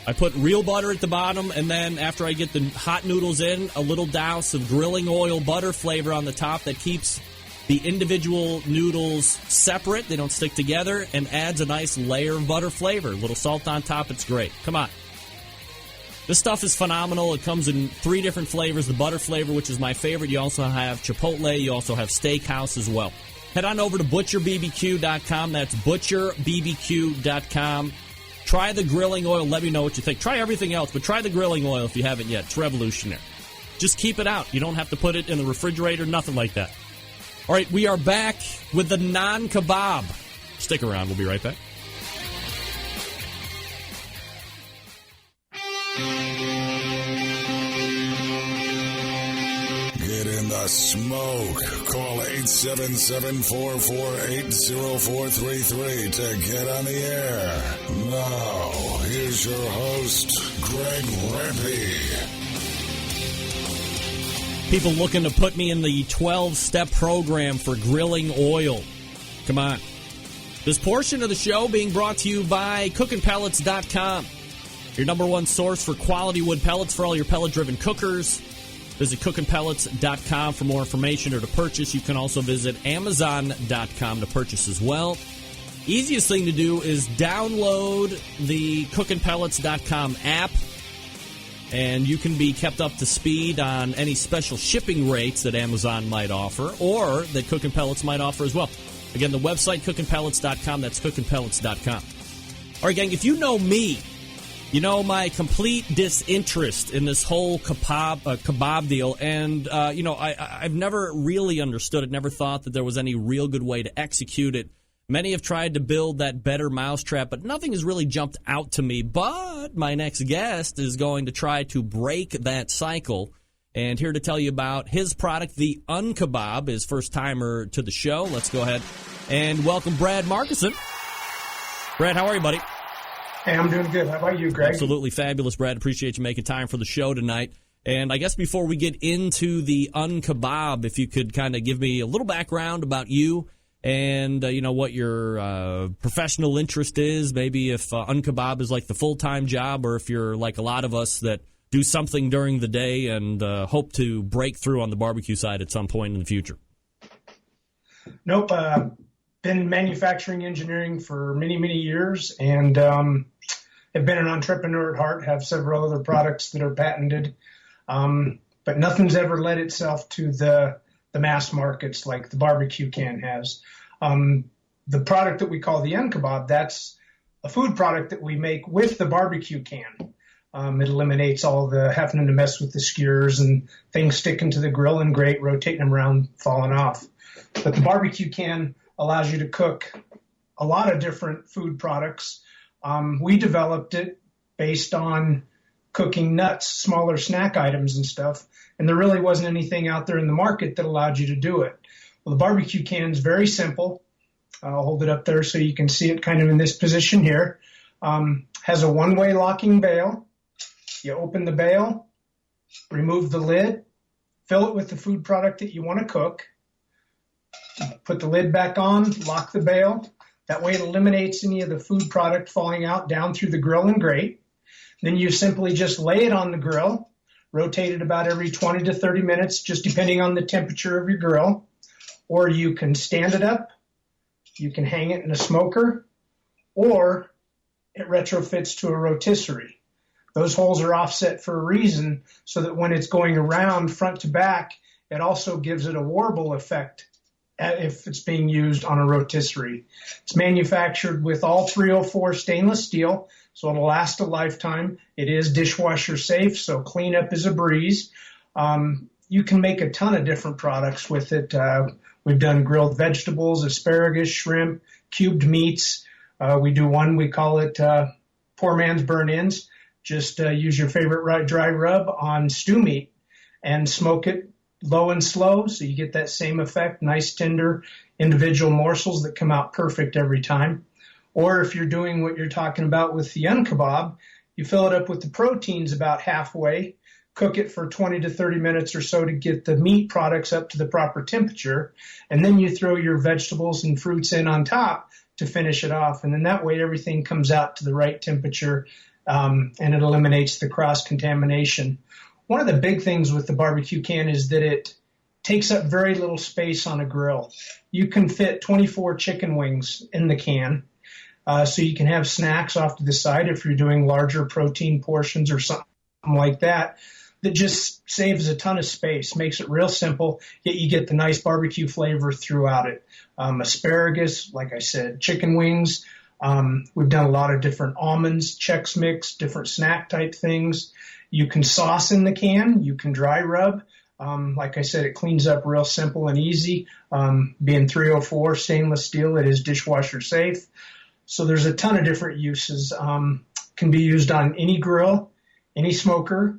I put real butter at the bottom, and then after I get the hot noodles in, a little douse of grilling oil butter flavor on the top that keeps the individual noodles separate. They don't stick together, and adds a nice layer of butter flavor. A little salt on top. It's great. Come on. This stuff is phenomenal. It comes in 3 different flavors. The butter flavor, which is my favorite. You also have Chipotle. You also have Steakhouse as well. Head on over to butcherbbq.com. That's butcherbbq.com. Try the grilling oil. Let me know what you think. Try everything else, but try the grilling oil if you haven't yet. It's revolutionary. Just keep it out. You don't have to put it in the refrigerator, nothing like that. All right, we are back with the non-kebab. Stick around. We'll be right back. Get in the smoke. Call 877-448-0433 to get on the air. Now, here's your host, Greg Rempe. People looking to put me in the 12-step program for grilling oil. Come on. This portion of the show being brought to you by cookingpellets.com. Your number one source for quality wood pellets for all your pellet-driven cookers. Visit cookingpellets.com for more information or to purchase. You can also visit amazon.com to purchase as well. Easiest thing to do is download the cookingpellets.com app, and you can be kept up to speed on any special shipping rates that Amazon might offer or that Cooking Pellets might offer as well. Again, the website, cookingpellets.com. That's cookingpellets.com. All right, gang, if you know me, you know my complete disinterest in this whole kebab deal. And, I've never really understood it, never thought that there was any real good way to execute it. Many have tried to build that better mousetrap, but nothing has really jumped out to me. But my next guest is going to try to break that cycle. And here to tell you about his product, the Un-Kabob, his first-timer to the show. Let's go ahead and welcome Brad Markussen. Brad, how are you, buddy? Hey, I'm doing good. How about you, Greg? Absolutely fabulous, Brad. Appreciate you making time for the show tonight. And I guess before we get into the Un-Kabob, if you could kind of give me a little background about you and, what your professional interest is, maybe if Un-Kabob is like the full-time job or if you're like a lot of us that do something during the day and hope to break through on the barbecue side at some point in the future. Nope. Been manufacturing engineering for many, many years and have been an entrepreneur at heart, have several other products that are patented, but nothing's ever led itself to the mass markets like the barbecue can has. The product that we call the Un-Kabob, that's a food product that we make with the barbecue can. It eliminates all the having to mess with the skewers and things sticking to the grill and grate, rotating them around, falling off. But the barbecue can allows you to cook a lot of different food products. We developed it based on cooking nuts, smaller snack items and stuff, and there really wasn't anything out there in the market that allowed you to do it. Well, the barbecue can is very simple. I'll hold it up there so you can see it kind of in this position here. Has a one-way locking bail. You open the bail, remove the lid, fill it with the food product that you want to cook, put the lid back on, lock the bail. That way it eliminates any of the food product falling out down through the grill and grate. Then you simply just lay it on the grill, rotate it about every 20 to 30 minutes, just depending on the temperature of your grill. Or you can stand it up, you can hang it in a smoker, or it retrofits to a rotisserie. Those holes are offset for a reason so that when it's going around front to back, it also gives it a warble effect if it's being used on a rotisserie. It's manufactured with all 304 stainless steel, so it'll last a lifetime. It is dishwasher safe, so cleanup is a breeze. You can make a ton of different products with it. We've done grilled vegetables, asparagus, shrimp, cubed meats. We do one, we call it poor man's burn-ins. Just use your favorite dry rub on stew meat and smoke it low and slow so you get that same effect, nice tender individual morsels that come out perfect every time. Or if you're doing what you're talking about with the Un-Kabob, you fill it up with the proteins about halfway, cook it for 20 to 30 minutes or so to get the meat products up to the proper temperature, and then you throw your vegetables and fruits in on top to finish it off. And then that way everything comes out to the right temperature and it eliminates the cross-contamination. One of the big things with the barbecue can is that it takes up very little space on a grill. You can fit 24 chicken wings in the can, so you can have snacks off to the side if you're doing larger protein portions or something something like that, that just saves a ton of space, makes it real simple, yet you get the nice barbecue flavor throughout it. Asparagus, like I said, chicken wings. We've done a lot of different almonds, Chex Mix, different snack type things. You can sauce in the can. You can dry rub. Like I said, it cleans up real simple and easy. Being 304 stainless steel, it is dishwasher safe. So there's a ton of different uses. Can be used on any grill, any smoker,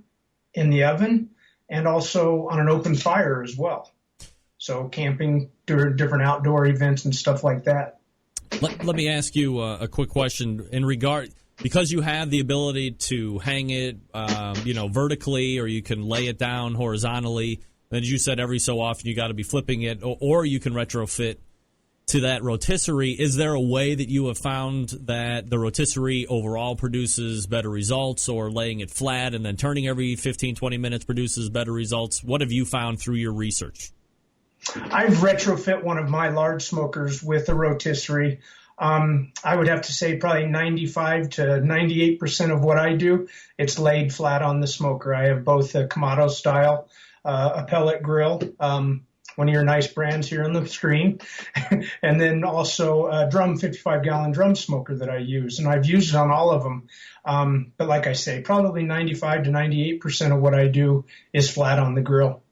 in the oven, and also on an open fire as well. So camping, different outdoor events and stuff like that. Let me ask you a quick question in regard, because you have the ability to hang it, vertically, or you can lay it down horizontally. And as you said, every so often you got to be flipping it, or you can retrofit to that rotisserie. Is there a way that you have found that the rotisserie overall produces better results, or laying it flat and then turning every 15, 20 minutes produces better results? What have you found through your research? I've retrofit one of my large smokers with a rotisserie. I would have to say probably 95 to 98% of what I do, it's laid flat on the smoker. I have both a Kamado style, a pellet grill, one of your nice brands here on the screen, and then also a 55-gallon drum smoker that I use, and I've used it on all of them. But like I say, probably 95 to 98% of what I do is flat on the grill.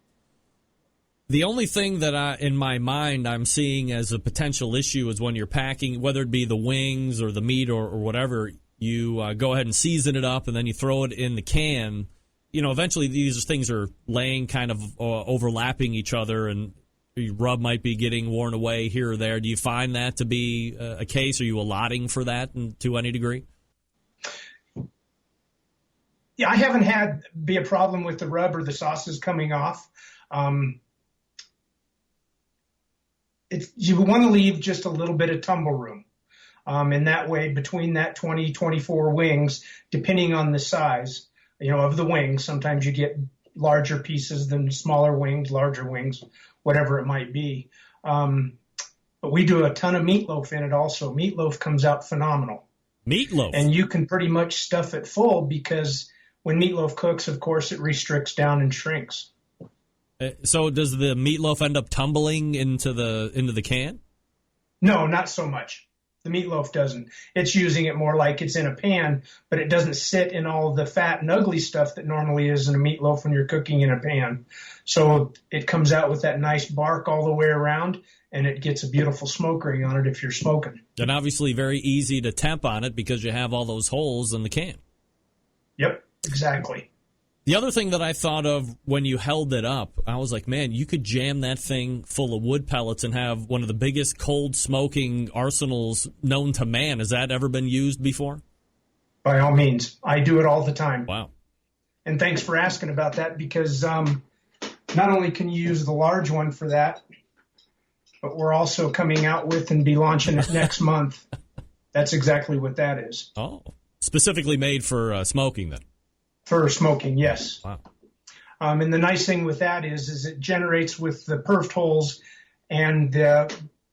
The only thing that in my mind I'm seeing as a potential issue is when you're packing, whether it be the wings or the meat or whatever, you go ahead and season it up and then you throw it in the can. Eventually these things are laying kind of overlapping each other, and your rub might be getting worn away here or there. Do you find that to be a case? Are you allotting for that to any degree? Yeah, I haven't had be a problem with the rub or the sauces coming off. You want to leave just a little bit of tumble room. And that way, between that 20, 24 wings, depending on the size, of the wings, sometimes you get larger pieces than smaller wings, larger wings, whatever it might be. But we do a ton of meatloaf in it also. Meatloaf comes out phenomenal. Meatloaf? And you can pretty much stuff it full, because when meatloaf cooks, of course, it restricts down and shrinks. So does the meatloaf end up tumbling into the can? No, not so much. The meatloaf doesn't. It's using it more like it's in a pan, but it doesn't sit in all the fat and ugly stuff that normally is in a meatloaf when you're cooking in a pan. So it comes out with that nice bark all the way around, and it gets a beautiful smoke ring on it if you're smoking. And obviously very easy to temp on it because you have all those holes in the can. Yep, exactly. The other thing that I thought of when you held it up, I was like, man, you could jam that thing full of wood pellets and have one of the biggest cold smoking arsenals known to man. Has that ever been used before? By all means. I do it all the time. Wow. And thanks for asking about that, because not only can you use the large one for that, but we're also coming out with and be launching it next month. That's exactly what that is. Oh, specifically made for smoking then? For smoking, yes. Wow. And the nice thing with that is it generates with the perfed holes, and the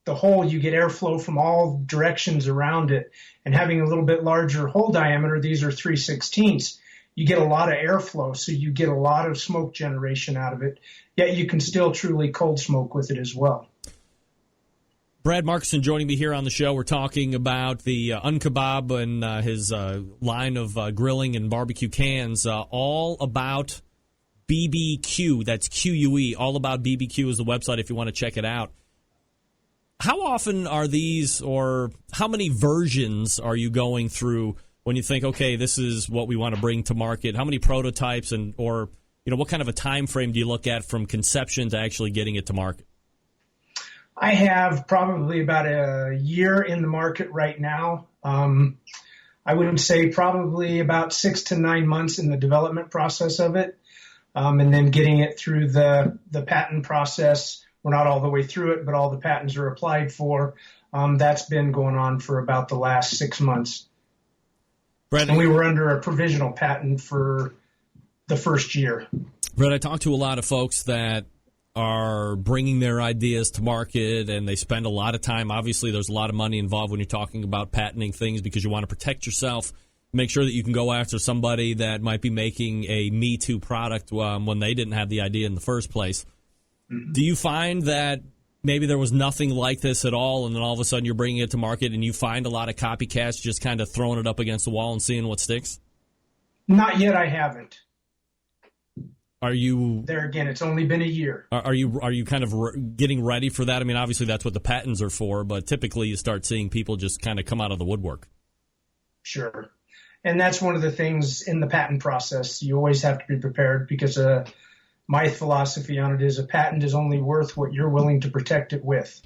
hole, you get airflow from all directions around it. And having a little bit larger hole diameter, these are 3/16, you get a lot of airflow, so you get a lot of smoke generation out of it. Yet you can still truly cold smoke with it as well. Brad Markussen joining me here on the show. We're talking about the Un-Kabob and his line of grilling and barbecue cans, all about BBQ. That's QUE. All About BBQ is the website if you want to check it out. How often are these, or how many versions are you going through when you think, okay, this is what we want to bring to market? How many prototypes, or what kind of a time frame do you look at from conception to actually getting it to market? I have probably about a year in the market right now. I would say probably about 6 to 9 months in the development process of it, and then getting it through the patent process. We're not all the way through it, but all the patents are applied for. That's been going on for about the last 6 months. Brett, and we were under a provisional patent for the first year. Brett, I talked to a lot of folks that are bringing their ideas to market, and they spend a lot of time. Obviously, there's a lot of money involved when you're talking about patenting things because you want to protect yourself make sure that you can go after somebody that might be making a Me Too product when they didn't have the idea in the first place. Mm-hmm. Do you find that maybe there was nothing like this at all, and then all of a sudden you're bringing it to market and you find a lot of copycats just kind of throwing it up against the wall and seeing what sticks? Not yet, I haven't. Are you there again? It's only been a year. Are you kind of getting ready for that? I mean, obviously that's what the patents are for, but typically you start seeing people just kind of come out of the woodwork. Sure, and that's one of the things in the patent process. You always have to be prepared because my philosophy on it is a patent is only worth what you're willing to protect it with.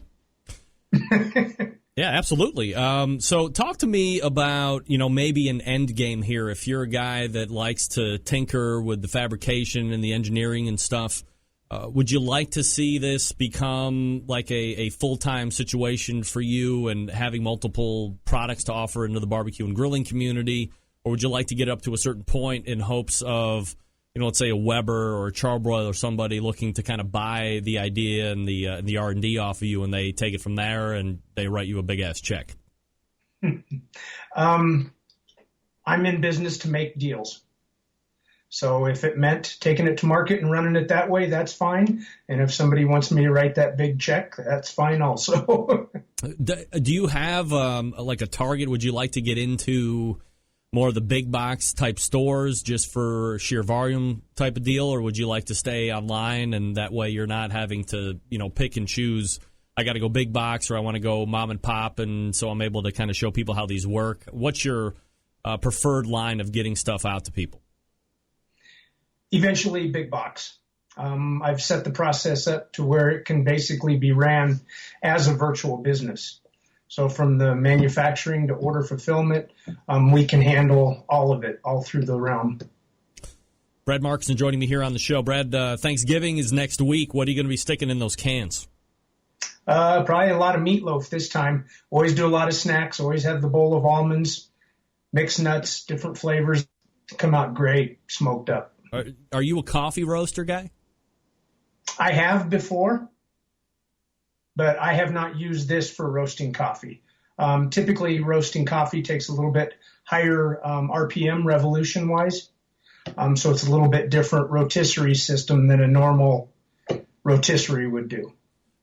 Yeah, absolutely. So talk to me about, maybe an end game here. If you're a guy that likes to tinker with the fabrication and the engineering and stuff, would you like to see this become like a full-time situation for you and having multiple products to offer into the barbecue and grilling community? Or would you like to get up to a certain point in hopes of, let's say a Weber or a Charbroil or somebody looking to kind of buy the idea and the R&D off of you, and they take it from there and they write you a big-ass check? I'm in business to make deals. So if it meant taking it to market and running it that way, that's fine. And if somebody wants me to write that big check, that's fine also. Do you have like a target? Would you like to get into more of the big box type stores just for sheer volume type of deal, or would you like to stay online and that way you're not having to, pick and choose, I got to go big box or I want to go mom and pop, and so I'm able to kind of show people how these work? What's your preferred line of getting stuff out to people? Eventually big box. I've set the process up to where it can basically be ran as a virtual business. So from the manufacturing to order fulfillment, we can handle all of it, all through the realm. Brad Markussen joining me here on the show. Brad, Thanksgiving is next week. What are you going to be sticking in those cans? Probably a lot of meatloaf this time. Always do a lot of snacks. Always have the bowl of almonds, mixed nuts, different flavors. Come out great, smoked up. Are you a coffee roaster guy? I have before, but I have not used this for roasting coffee. Typically, roasting coffee takes a little bit higher RPM revolution-wise, so it's a little bit different rotisserie system than a normal rotisserie would do.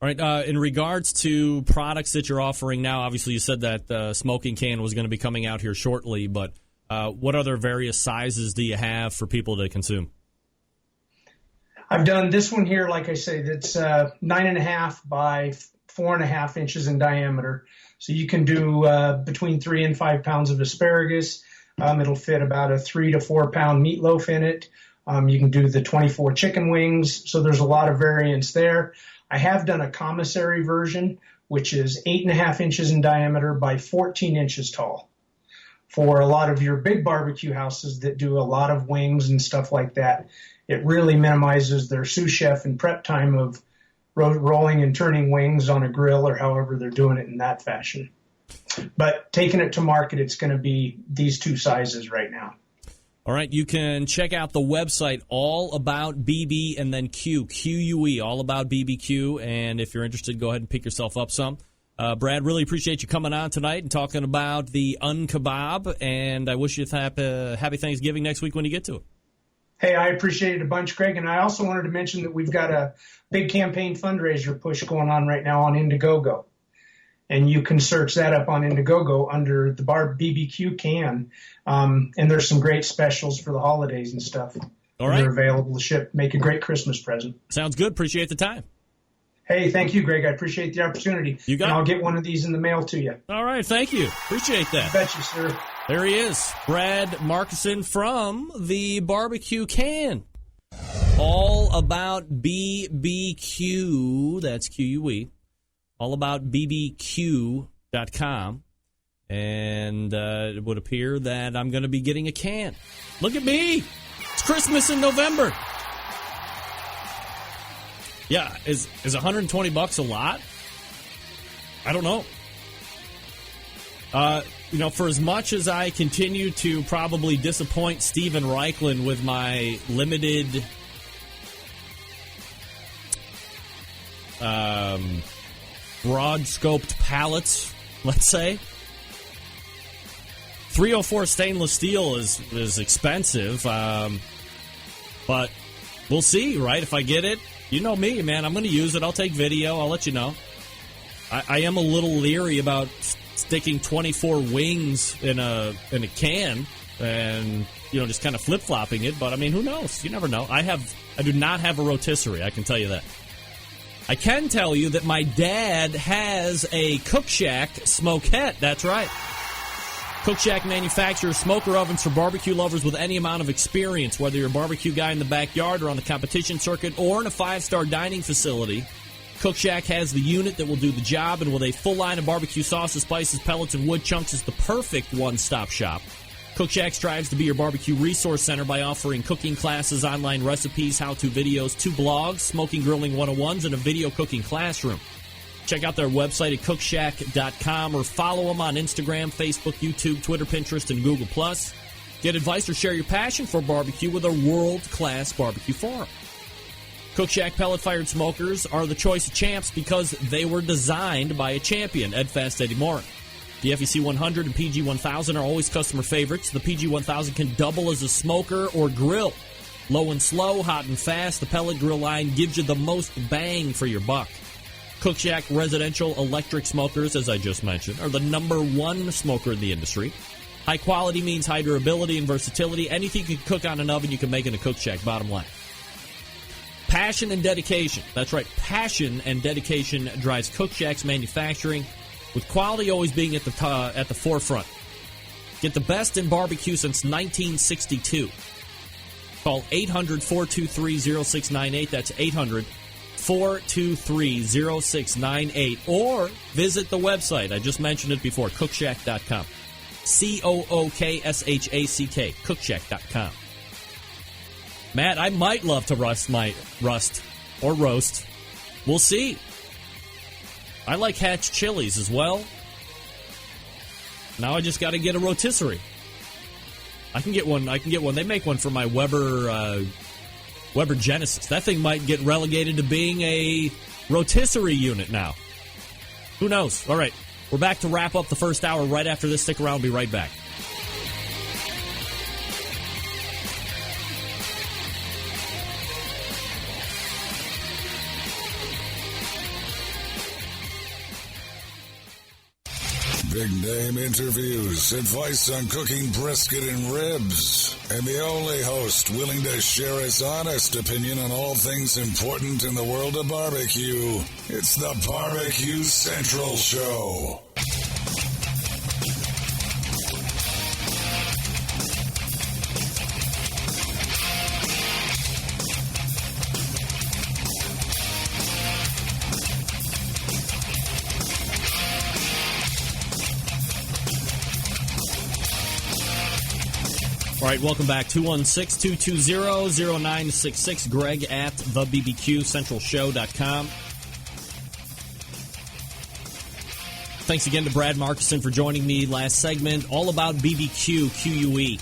All right. In regards to products that you're offering now, obviously you said that smoking can was going to be coming out here shortly, but what other various sizes do you have for people to consume? I've done this one here, like I say, that's 9.5 by 4.5 inches in diameter. So you can do between 3 and 5 pounds of asparagus. It'll fit about a 3 to 4 pound meatloaf in it. You can do the 24 chicken wings. So there's a lot of variance there. I have done a commissary version, which is 8.5 inches in diameter by 14 inches tall. For a lot of your big barbecue houses that do a lot of wings and stuff like that, it really minimizes their sous chef and prep time of rolling and turning wings on a grill or however they're doing it in that fashion. But taking it to market, it's going to be these two sizes right now. All right, you can check out the website All About BB and then Q, Q-U-E, All About BBQ. And if you're interested, go ahead and pick yourself up some. Brad, really appreciate you coming on tonight and talking about the Un-Kabob, and I wish you a happy Thanksgiving next week when you get to it. Hey, I appreciate it a bunch, Craig, and I also wanted to mention that we've got a big campaign fundraiser push going on right now on Indiegogo, and you can search that up on Indiegogo under the BBQ can, and there's some great specials for the holidays and stuff. All right. They're available to ship. Make a great Christmas present. Sounds good. Appreciate the time. Hey, thank you, Greg. I appreciate the opportunity. You got and I'll get one of these in the mail to you. All right, thank you. Appreciate that. I bet you, sir. There he is, Brad Markussen from the Barbecue Can. All About BBQ, that's Q-U-E, allaboutbbq.com. And it would appear that I'm going to be getting a can. Look at me. It's Christmas in November. Yeah, is $120 a lot? I don't know. For as much as I continue to probably disappoint Steven Raichlen with my limited broad-scoped palettes, let's say, .304 stainless steel is expensive, but we'll see, right? If I get it, you know me, man. I'm going to use it. I'll take video. I'll let you know. I am a little leery about sticking 24 wings in a can and, you know, just kind of flip-flopping it. But, I mean, who knows? You never know. I do not have a rotisserie, I can tell you that. I can tell you that my dad has a Cook Shack smokeette. That's right. Cook Shack manufactures smoker ovens for barbecue lovers with any amount of experience, whether you're a barbecue guy in the backyard or on the competition circuit or in a 5-star dining facility. Cook Shack has the unit that will do the job, and with a full line of barbecue sauces, spices, pellets, and wood chunks, is the perfect one-stop shop. Cook Shack strives to be your barbecue resource center by offering cooking classes, online recipes, how-to videos, 2 blogs, smoking grilling 101s, and a video cooking classroom. Check out their website at cookshack.com or follow them on Instagram, Facebook, YouTube, Twitter, Pinterest, and Google+. Get advice or share your passion for barbecue with a world-class barbecue forum. Cook Shack pellet-fired smokers are the choice of champs because they were designed by a champion, Ed Fast Eddie Morin. The FEC 100 and PG 1000 are always customer favorites. The PG 1000 can double as a smoker or grill. Low and slow, hot and fast, the pellet grill line gives you the most bang for your buck. Cook Shack residential electric smokers, as I just mentioned, are the #1 smoker in the industry. High quality means high durability and versatility. Anything you can cook on an oven, you can make in a Cook Shack, bottom line. Passion and dedication. That's right, passion and dedication drives Cook Shack's manufacturing, with quality always being at the forefront. Get the best in barbecue since 1962. Call 800-423-0698. That's 800-423-0698. Or visit the website. I just mentioned it before, cookshack.com. COOKSHACK, cookshack.com. Matt, I might love to roast. We'll see. I like Hatch chilies as well. Now I just got to get a rotisserie. I can get one. They make one for my Weber Genesis. That thing might get relegated to being a rotisserie unit now. Who knows? All right, we're back to wrap up the first hour right after this. Stick around. Be right back. Big name interviews, advice on cooking brisket and ribs, and the only host willing to share his honest opinion on all things important in the world of barbecue. It's the Barbecue Central Show. All right, welcome back. 216-220-0966. Greg at thebbqcentralshow.com. Thanks again to Brad Markussen for joining me last segment. All about BBQ, QUE.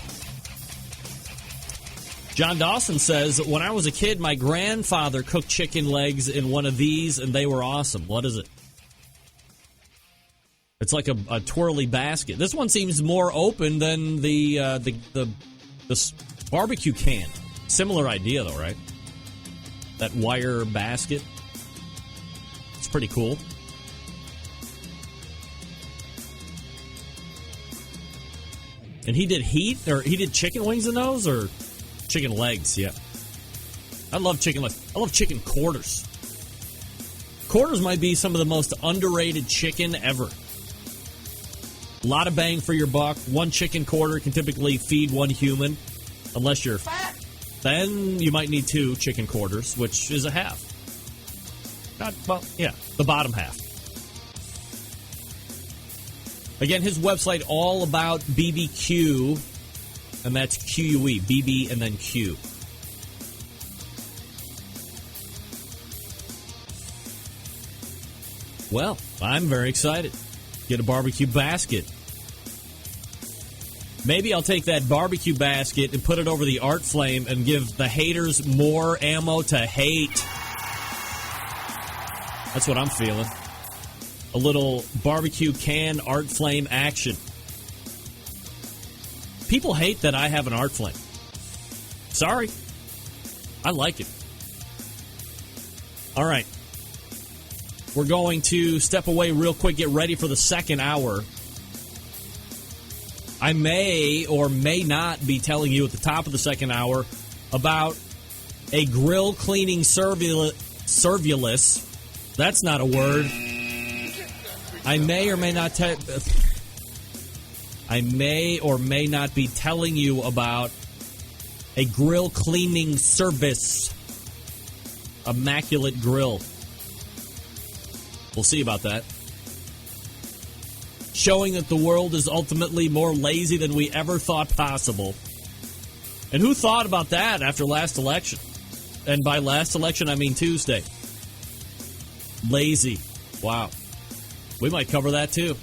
John Dawson says, when I was a kid, my grandfather cooked chicken legs in one of these, and they were awesome. What is it? It's like a twirly basket. This one seems more open than the barbecue can. Similar idea, though, right? That wire basket. It's pretty cool. And he did chicken wings in those, or chicken legs? Yeah. I love chicken legs. I love chicken quarters. Quarters might be some of the most underrated chicken ever. A lot of bang for your buck. One chicken quarter can typically feed one human, unless you're fat. Then you might need 2 chicken quarters, which is a half. The bottom half. Again, his website, all about BBQ, and that's QUE, BB and then Q. Well, I'm very excited. Get a barbecue basket. Maybe I'll take that barbecue basket and put it over the art flame and give the haters more ammo to hate. That's what I'm feeling. A little barbecue can art flame action. People hate that I have an art flame. Sorry. I like it. All right. We're going to step away real quick, get ready for the second hour. I may or may not be telling you at the top of the second hour about a grill cleaning servulus. That's not a word. I may or may not be telling you about a grill cleaning service. Immaculate Grill. We'll see about that. Showing that the world is ultimately more lazy than we ever thought possible. And who thought about that after last election? And by last election, I mean Tuesday. Lazy. Wow. We might cover that too.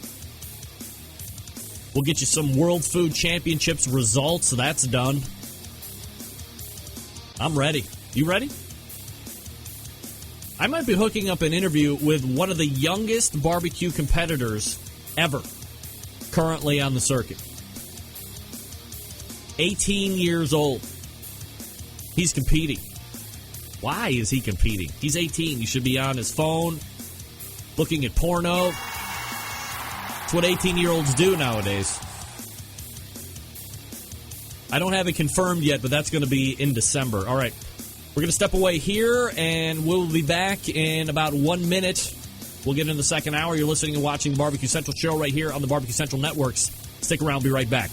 We'll get you some World Food Championships results. That's done. I'm ready. You ready? I might be hooking up an interview with one of the youngest barbecue competitors ever currently on the circuit. 18 years old. He's competing. Why is he competing? He's 18. He should be on his phone, looking at porno. That's what 18-year-olds do nowadays. I don't have it confirmed yet, but that's going to be in December. All right. We're going to step away here, and we'll be back in about 1 minute. We'll get into the second hour. You're listening and watching the Barbecue Central show right here on the Barbecue Central Networks. Stick around. We'll be right back.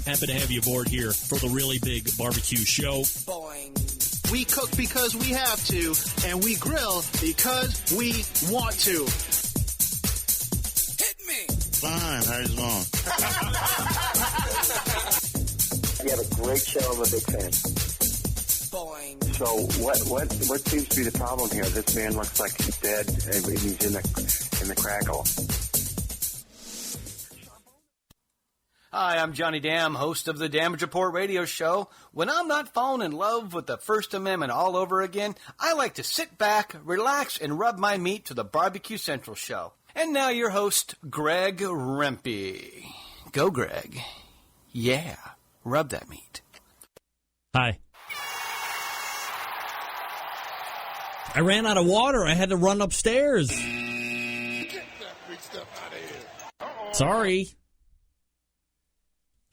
Happy to have you aboard here for the really big barbecue show. Boing. We cook because we have to, and we grill because we want to. Hit me. Fine. How's it going? You have a great show. I'm a big fan. Boing. So what seems to be the problem here? This man looks like he's dead, and he's in the crackle. Hi, I'm Johnny Dam, host of the Damage Report radio show. When I'm not falling in love with the First Amendment all over again, I like to sit back, relax, and rub my meat to the Barbecue Central show. And now your host, Greg Rempe. Go, Greg. Yeah, rub that meat. Hi. I ran out of water. I had to run upstairs. Get that big stuff out of here. Sorry.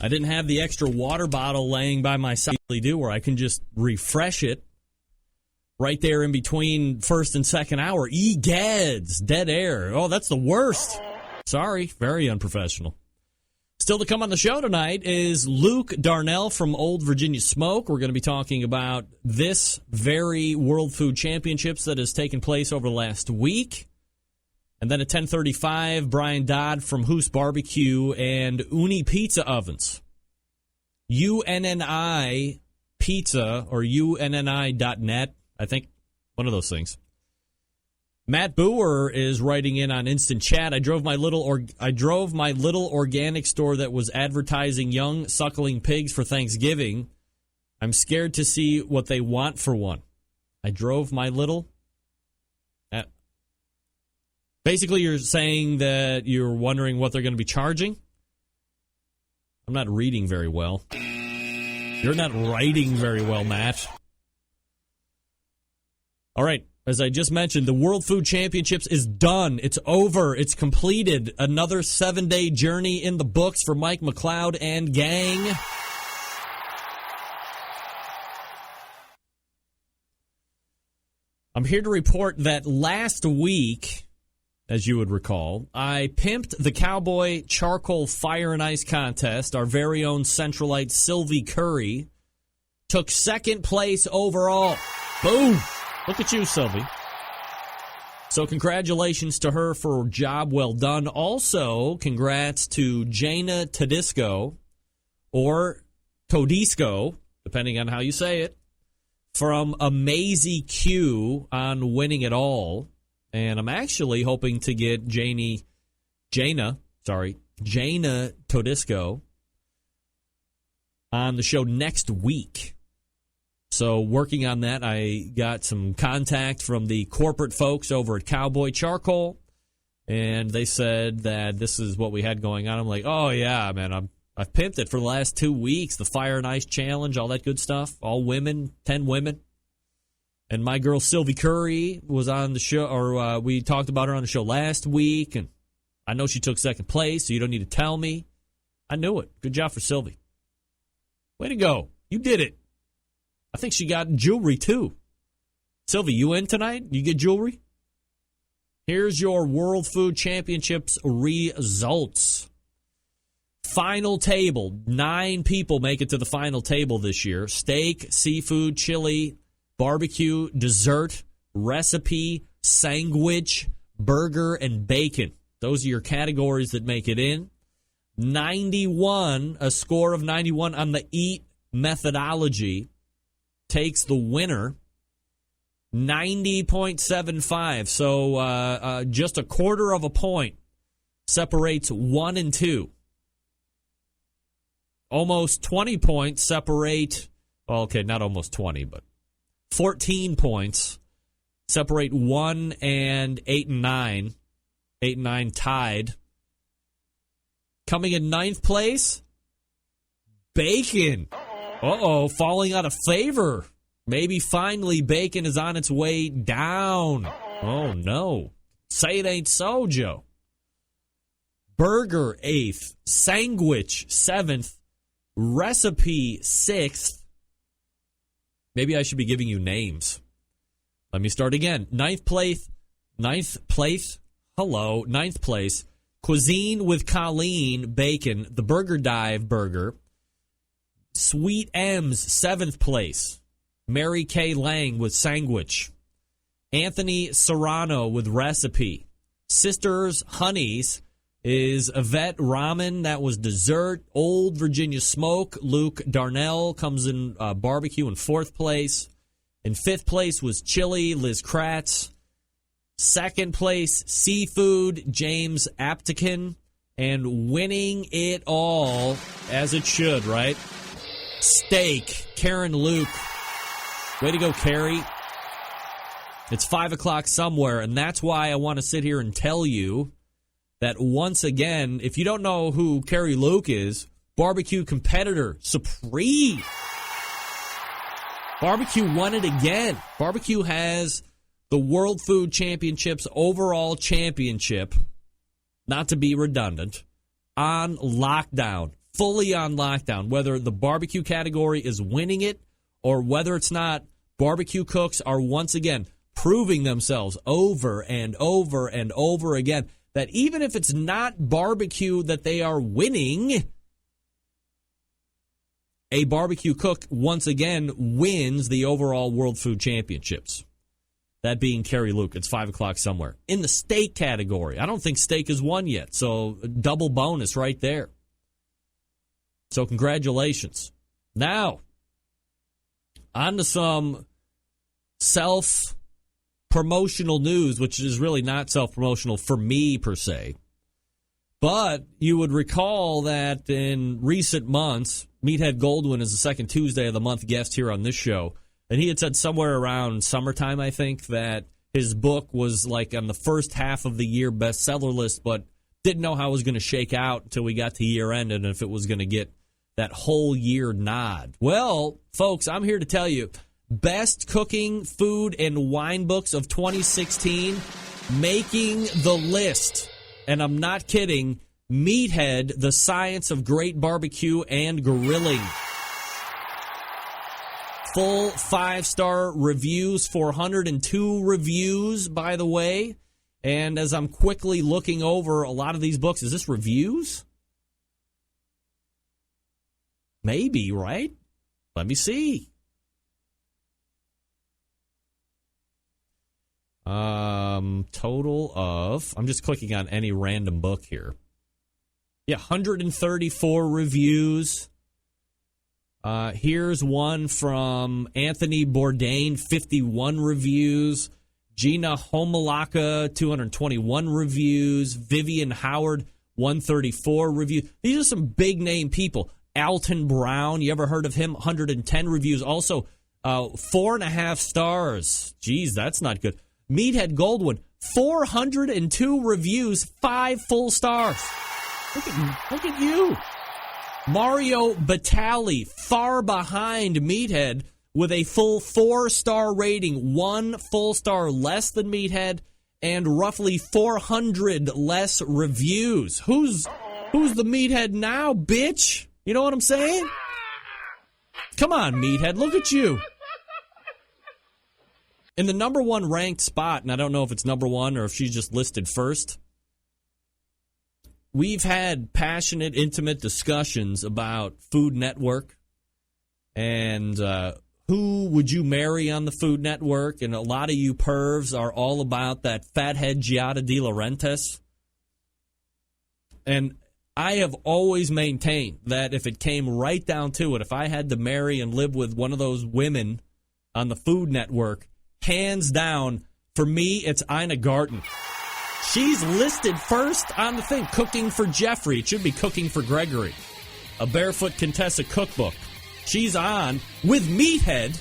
I didn't have the extra water bottle laying by my side where I can just refresh it right there in between first and second hour. Egads, dead air. Oh, that's the worst. Sorry, very unprofessional. Still to come on the show tonight is Luke Darnell from Old Virginia Smoke. We're going to be talking about this very World Food Championships that has taken place over the last week. And then at 10:35, Brian Dodd from Whoos BBQ and Uuni Pizza Ovens. UNNI Pizza or UNNI.net, I think, one of those things. Matt Boer is writing in on Instant Chat. I drove my little organic store that was advertising young suckling pigs for Thanksgiving. I'm scared to see what they want for one. I drove my little. Basically, you're saying that you're wondering what they're going to be charging? I'm not reading very well. You're not writing very well, Matt. All right. As I just mentioned, the World Food Championships is done. It's over. It's completed. Another 7-day journey in the books for Mike McLeod and gang. I'm here to report that last week, as you would recall, I pimped the Cowboy Charcoal Fire and Ice Contest. Our very own Centralite Sylvie Curry took second place overall. Boom! Look at you, Sylvie. So congratulations to her for a job well done. Also, congrats to Jana Todisco, or Todisco, depending on how you say it, from Amazy Q on winning it all. And I'm actually hoping to get Jana Todisco on the show next week. So working on that, I got some contact from the corporate folks over at Cowboy Charcoal. and they said that this is what we had going on. I'm like, oh, yeah, man, I've pimped it for the last 2 weeks, the Fire and Ice Challenge, all that good stuff, all women, 10 women. And my girl Sylvie Curry was on the show, or we talked about her on the show last week, and I know she took second place, so you don't need to tell me. I knew it. Good job for Sylvie. Way to go. You did it. I think she got jewelry, too. Sylvie, you in tonight? You get jewelry? Here's your World Food Championships results. Final table. 9 people make it to the final table this year. Steak, seafood, chili, barbecue, dessert, recipe, sandwich, burger, and bacon. Those are your categories that make it in. 91, a score of 91 on the EAT methodology takes the winner. 90.75, so just a quarter of a point separates 1 and 2. Almost 20 points separate, well, okay, not almost 20, but 14 points separate 1 and 8 and 9. 8 and 9 tied. Coming in 9th place, bacon. Uh-oh, falling out of favor. Maybe finally bacon is on its way down. Oh, no. Say it ain't so, Joe. Burger, 8th. Sandwich, 7th. Recipe, 6th. Maybe I should be giving you names. Let me start again. 9th place. 9th place. Hello. 9th place. Cuisine with Colleen, bacon. The Burger Dive burger. Sweet M's, 7th place. Mary Kay Lang with sandwich. Anthony Serrano with recipe. Sisters Honeys is Yvette Ramen. That was dessert. Old Virginia Smoke. Luke Darnell comes in barbecue in 4th place. In 5th place was chili. Liz Kratz. 2nd place, seafood. James Aptekin. And winning it all, as it should, right? Steak. Karen Luke. Way to go, Carrie. It's 5 o'clock somewhere, and that's why I want to sit here and tell you that once again, if you don't know who Carrie Luke is, barbecue competitor, supreme. Barbecue won it again. Barbecue has the World Food Championships overall championship, not to be redundant, on lockdown, fully on lockdown, whether the barbecue category is winning it or whether it's not. Barbecue cooks are once again proving themselves over and over and over again that even if it's not barbecue that they are winning, a barbecue cook once again wins the overall World Food Championships. That being Carrie Luke. It's 5 o'clock somewhere. In the steak category, I don't think steak has won yet, so double bonus right there. So congratulations. Now, on to some self-promotional news, which is really not self-promotional for me per se. But you would recall that in recent months, Meathead Goldwyn is the second Tuesday of the month guest here on this show. And he had said somewhere around summertime, I think, that his book was like on the first half of the year bestseller list, but didn't know how it was going to shake out until we got to year end and if it was going to get that whole year nod. Well, folks, I'm here to tell you, best cooking, food, and wine books of 2016 making the list. And I'm not kidding. Meathead, The Science of Great Barbecue and Grilling. Full 5-star reviews, 402 reviews, by the way. And as I'm quickly looking over a lot of these books, is this reviews? Maybe, right? Let me see. Total of, I'm just clicking on any random book here. Yeah, 134 reviews. Here's one from Anthony Bourdain, 51 reviews. Gina Homalaka, 221 reviews. Vivian Howard, 134 reviews. These are some big-name people. Alton Brown, you ever heard of him? 110 reviews. Also, 4.5 stars. Geez, that's not good. Meathead Goldwyn, 402 reviews, 5 full stars. Look at you. Mario Batali, far behind Meathead, with a full 4-star rating, 1 full star less than Meathead, and roughly 400 less reviews. Who's the Meathead now, bitch? You know what I'm saying? Come on, Meathead, look at you. In the number 1 ranked spot, and I don't know if it's number 1 or if she's just listed first, we've had passionate, intimate discussions about Food Network and who would you marry on the Food Network, and a lot of you pervs are all about that fathead Giada De Laurentiis. And I have always maintained that if it came right down to it, if I had to marry and live with one of those women on the Food Network, hands down, for me, it's Ina Garten. She's listed first on the thing, cooking for Jeffrey. It should be cooking for Gregory. A Barefoot Contessa cookbook. She's on with Meathead,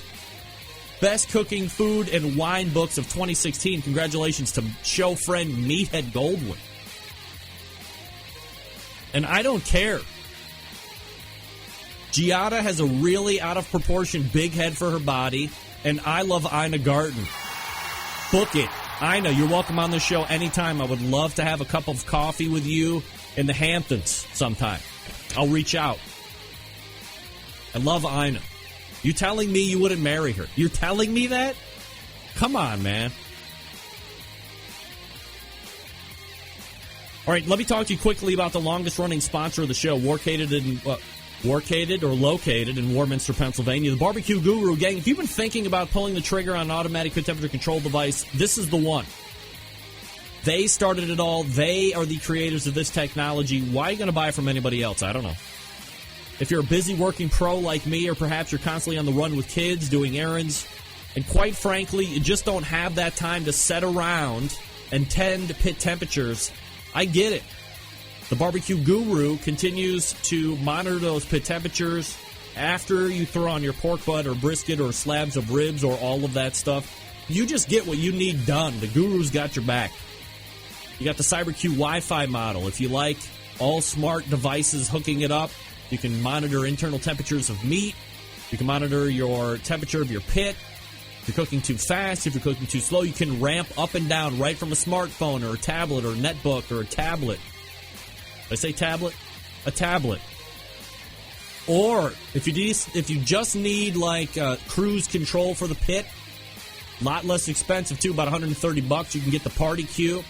best cooking food and wine books of 2016. Congratulations to show friend Meathead Goldwyn. And I don't care. Giada has a really out of proportion big head for her body, and I love Ina Garten. Book it. Ina, you're welcome on the show anytime. I would love to have a cup of coffee with you in the Hamptons sometime. I'll reach out. I love Ina. You telling me you wouldn't marry her? You're telling me that? Come on, man. All right, let me talk to you quickly about the longest-running sponsor of the show, located in Warminster, Pennsylvania, the Barbecue Guru. Gang, if you've been thinking about pulling the trigger on an automatic temperature control device, this is the one. They started it all. They are the creators of this technology. Why are you going to buy from anybody else? I don't know. If you're a busy working pro like me, or perhaps you're constantly on the run with kids, doing errands, and quite frankly, you just don't have that time to sit around and tend to pit temperatures, I get it. The Barbecue Guru continues to monitor those pit temperatures after you throw on your pork butt or brisket or slabs of ribs or all of that stuff. You just get what you need done. The Guru's got your back. You got the CyberQ Wi-Fi model. If you like all smart devices hooking it up, you can monitor internal temperatures of meat. You can monitor your temperature of your pit. If you're cooking too fast, if you're cooking too slow, you can ramp up and down right from a smartphone or a tablet or a netbook or a tablet. Did I say tablet? A tablet. Or if you just need like cruise control for the pit, a lot less expensive too, about $130. You can get the Party Q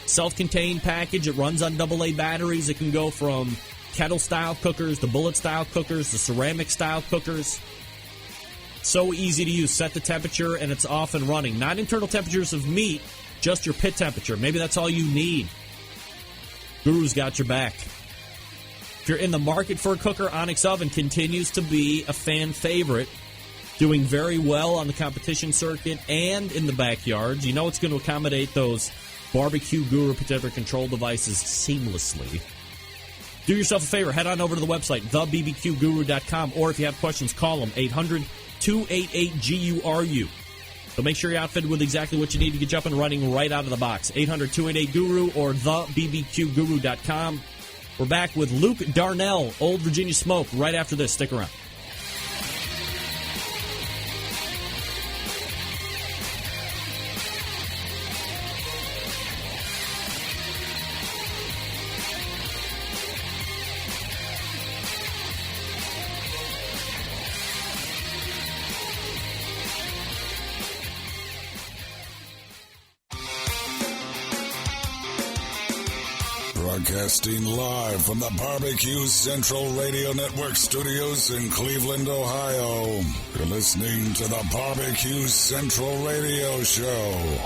self-contained package. It runs on AA batteries. It can go from kettle-style cookers, the bullet-style cookers, the ceramic-style cookers. So easy to use. Set the temperature, and it's off and running. Not internal temperatures of meat, just your pit temperature. Maybe that's all you need. Guru's got your back. If you're in the market for a cooker, Onyx Oven continues to be a fan favorite, doing very well on the competition circuit and in the backyards. You know it's going to accommodate those Barbecue Guru temperature control devices seamlessly. Do yourself a favor. Head on over to the website, thebbqguru.com, or if you have questions, call them, 800-288-GURU. So make sure you're outfitted with exactly what you need to get you up and running right out of the box. 800-288-GURU or thebbqguru.com. We're back with Luke Darnell, Old Virginia Smoke, right after this. Stick around. Broadcasting live from the Barbecue Central Radio Network studios in Cleveland, Ohio. You're listening to the Barbecue Central Radio Show.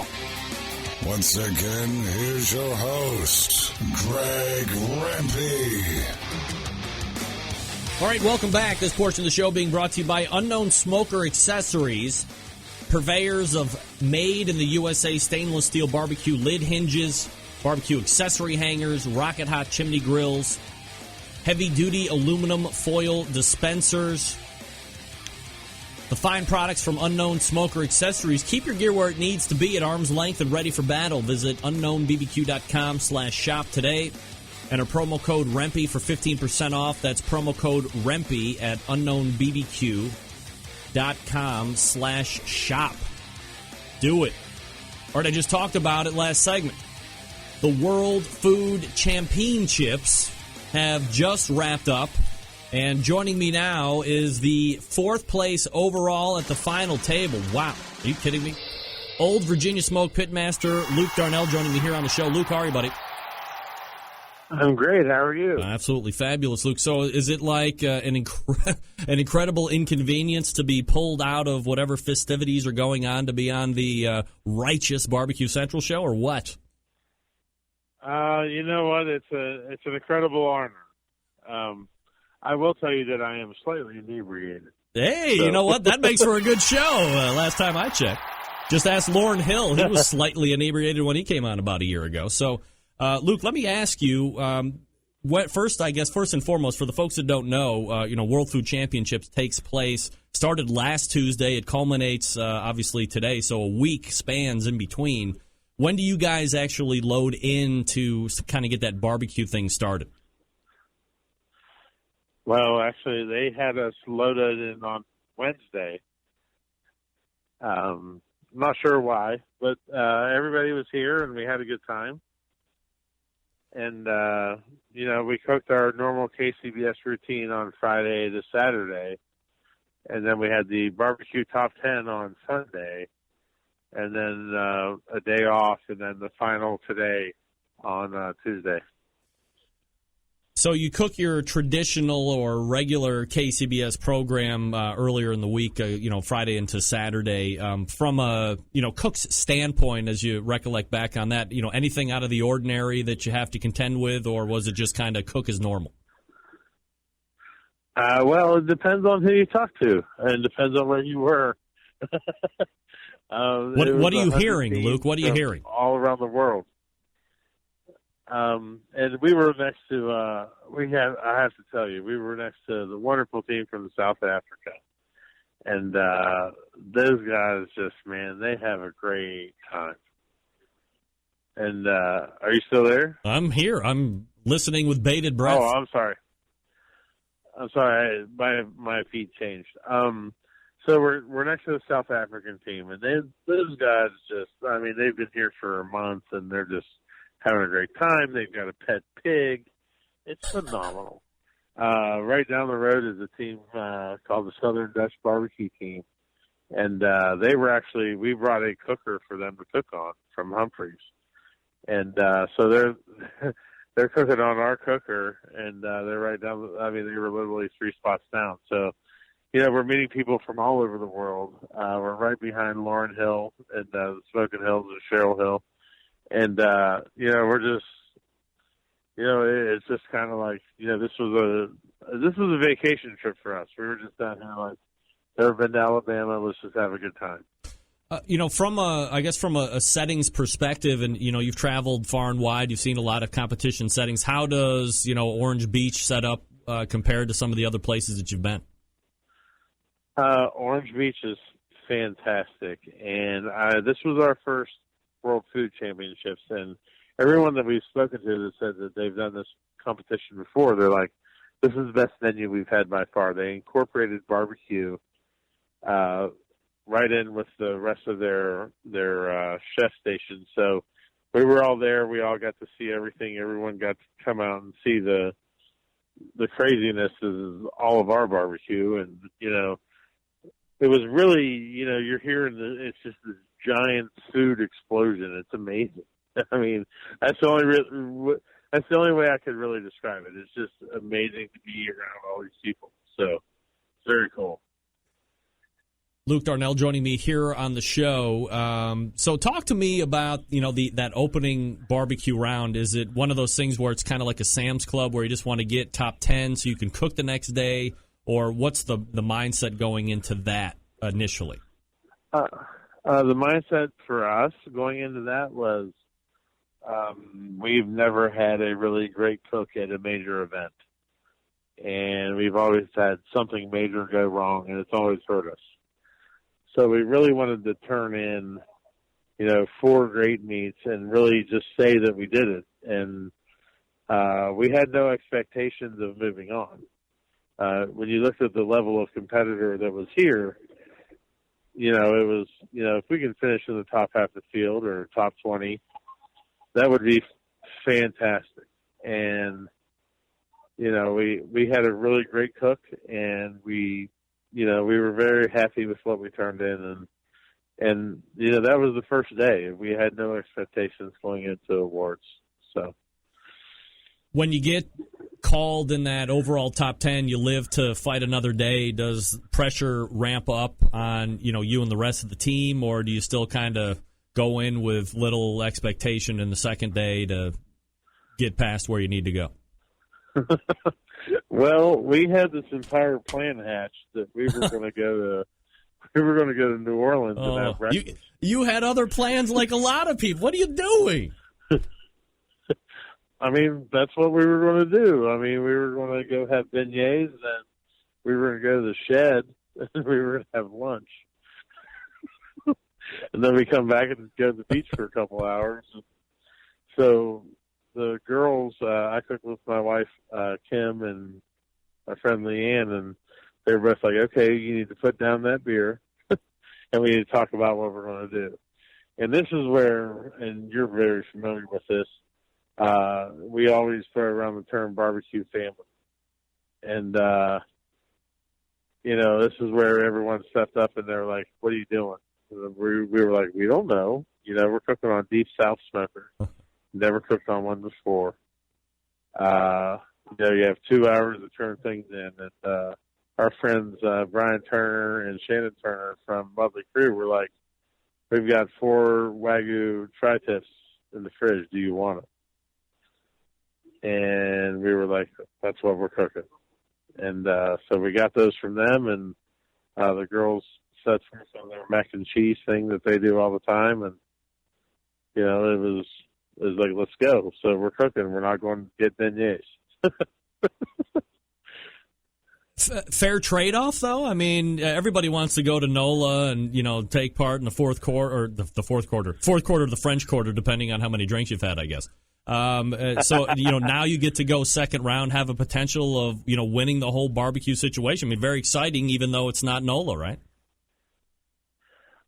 Once again, here's your host, Greg Rempe. All right, welcome back. This portion of the show being brought to you by Unknown Smoker Accessories, purveyors of made in the USA stainless steel barbecue lid hinges, barbecue accessory hangers, rocket hot chimney grills, heavy-duty aluminum foil dispensers. The fine products from Unknown Smoker Accessories. Keep your gear where it needs to be at arm's length and ready for battle. Visit unknownbbq.com/shop today. Enter promo code REMPE for 15% off. That's promo code REMPE at unknownbbq.com/shop. Do it. All right, I just talked about it last segment. The World Food Championships have just wrapped up, and joining me now is the 4th place overall at the final table. Wow, are you kidding me? Old Virginia Smoke Pitmaster Luke Darnell joining me here on the show. Luke, how are you, buddy? I'm great. How are you? Absolutely fabulous, Luke. So is it like an incredible inconvenience to be pulled out of whatever festivities are going on to be on the righteous Barbecue Central show, or what? You know what? It's an incredible honor. I will tell you that I am slightly inebriated. Hey, so. You know what? That makes for a good show. Last time I checked. Just ask Lauren Hill. He was slightly inebriated when he came on about a year ago. So, Luke, let me ask you, first and foremost, for the folks that don't know, World Food Championships takes place, started last Tuesday. It culminates, obviously, today, so a week spans in between. When do you guys actually load in to kind of get that barbecue thing started? Well, actually, they had us loaded in on Wednesday. Not sure why, but everybody was here, and we had a good time. And, we cooked our normal KCBS routine on Friday to Saturday. And then we had the barbecue top 10 on Sunday. And then a day off, and then the final today on Tuesday. So you cook your traditional or regular KCBS program earlier in the week, Friday into Saturday. From a cook's standpoint, as you recollect back on that, anything out of the ordinary that you have to contend with, or was it just kind of cook as normal? Well, it depends on who you talk to, and it depends on where you were. What are you hearing, Luke? What are you hearing? All around the world. And we were next to, I have to tell you, we were next to the wonderful team from South Africa. And those guys they have a great time. And are you still there? I'm here. I'm listening with bated breath. Oh, I'm sorry. My feed changed. So we're next to the South African team, and those guys they've been here for a month, and they're just having a great time. They've got a pet pig. It's phenomenal. Right down the road is a team called the Southern Dutch Barbecue Team, and we brought a cooker for them to cook on from Humphreys, and so they're cooking on our cooker, and they're right down. They were literally 3 spots down. So. We're meeting people from all over the world. We're right behind Lauren Hill and the Smoking Hills and Cheryl Hill. And, we're just, it's just kind of like, this was a vacation trip for us. We were just down here never been to Alabama. Let's just have a good time. From a settings perspective, and, you've traveled far and wide, you've seen a lot of competition settings. How does, Orange Beach set up compared to some of the other places that you've been? Orange Beach is fantastic, and this was our first World Food Championships, and everyone that we've spoken to that said that they've done this competition before, they're like, this is the best venue we've had by far. They incorporated barbecue right in with the rest of their chef station, so we were all there. We all got to see everything. Everyone got to come out and see the craziness of all of our barbecue, and, it was really, you're hearing it's just this giant food explosion. It's amazing. That's the only way I could really describe it. It's just amazing to be around all these people. So it's very cool. Luke Darnell joining me here on the show. So talk to me about, that opening barbecue round. Is it one of those things where it's kind of like a Sam's Club where you just want to get top 10 so you can cook the next day? Or what's the mindset going into that initially? The mindset for us going into that was we've never had a really great cook at a major event. And we've always had something major go wrong, and it's always hurt us. So we really wanted to turn in, 4 great meats and really just say that we did it. And we had no expectations of moving on. When you looked at the level of competitor that was here, it was, if we can finish in the top half of the field or top 20, that would be fantastic. And, we had a really great cook, and we were very happy with what we turned in. And that was the first day. We had no expectations going into awards. So when you get called in that overall top 10, you live to fight another day. Does pressure ramp up on, you and the rest of the team, or do you still kind of go in with little expectation in the second day to get past where you need to go? Well, we had this entire plan hatched that we were going to go to New Orleans and have breakfast. You had other plans like a lot of people. What are you doing? I mean, that's what we were going to do. I mean, we were going to go have beignets, and then we were going to go to the shed, and we were going to have lunch. And then we come back and go to the beach for a couple hours. So the girls, I cooked with my wife, Kim, and my friend Leanne, and they were both like, okay, you need to put down that beer, and we need to talk about what we're going to do. And this is where, and you're very familiar with this, we always throw around the term barbecue family. And, this is where everyone stepped up and they're like, what are you doing? And we were like, we don't know. We're cooking on Deep South Smoker. Never cooked on one before. You have 2 hours to turn things in. And, our friends, Brian Turner and Shannon Turner from Lovely Crew were like, we've got 4 Wagyu tri-tips in the fridge. Do you want it? And we were like, that's what we're cooking. And so we got those from them, and the girls set for us on their mac and cheese thing that they do all the time. And, it was like, let's go. So we're cooking. We're not going to get beignets. Fair trade-off, though? I mean, everybody wants to go to NOLA and, take part in the fourth quarter, or the fourth quarter of the French Quarter, depending on how many drinks you've had, I guess. So, now you get to go second round, have a potential of, winning the whole barbecue situation. I mean, very exciting, even though it's not NOLA, right?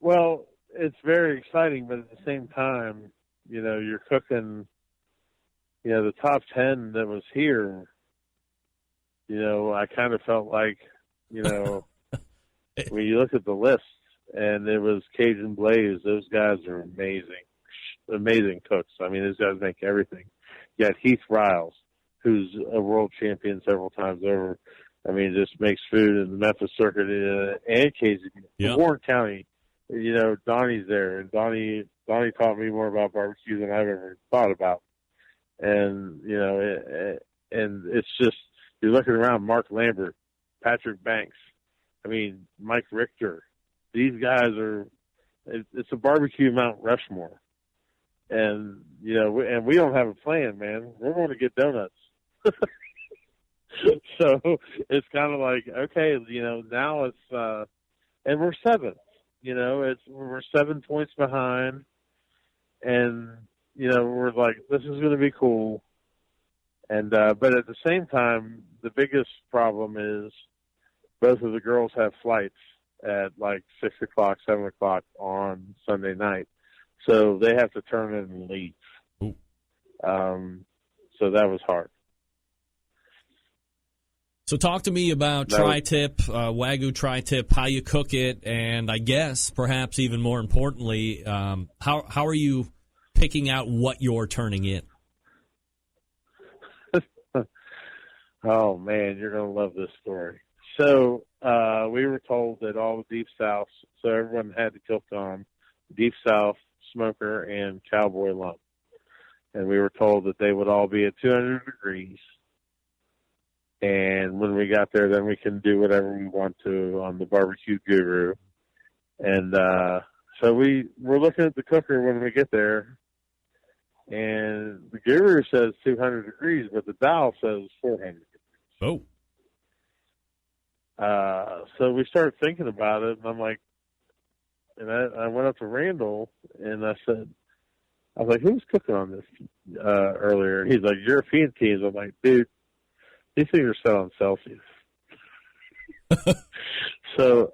Well, it's very exciting, but at the same time, you're cooking, the top 10 that was here, I kind of felt like, when you look at the list, and it was Cajun Blaze, those guys are amazing cooks. I mean, those guys make everything. You got Heath Riles, who's a world champion several times over. I mean, just makes food in the Memphis circuit and Cajun. Yeah. Warren County, Donnie's there, and Donnie taught me more about barbecue than I've ever thought about. And, and it's just, you're looking around, Mark Lambert, Patrick Banks, Mike Richter. These guys it's a barbecue Mount Rushmore. And, and we don't have a plan, man. We're going to get donuts. So it's kind of like, okay, now it's, and we're 7th, we're 7 points behind, and, we're like, this is going to be cool. And, but at the same time, the biggest problem is both of the girls have flights at like 6 o'clock, 7 o'clock on Sunday night. So they have to turn in and leave. So that was hard. So talk to me about tri-tip, Wagyu tri-tip, how you cook it, and I guess perhaps even more importantly, how are you picking out what you're turning in? Oh, man, you're going to love this story. So we were told that all the Deep South, so everyone had to cook on Deep South, Smoker, and Cowboy lump. And we were told that they would all be at 200 degrees. And when we got there, then we can do whatever we want to on the Barbecue Guru. And so we're looking at the cooker when we get there. And the Guru says 200 degrees, but the dial says 400 degrees. Oh. So we started thinking about it, and I'm like, And I went up to Randall, and I was like, who was cooking on this earlier? He's like, European teams. I'm like, dude, these things are set on Celsius. So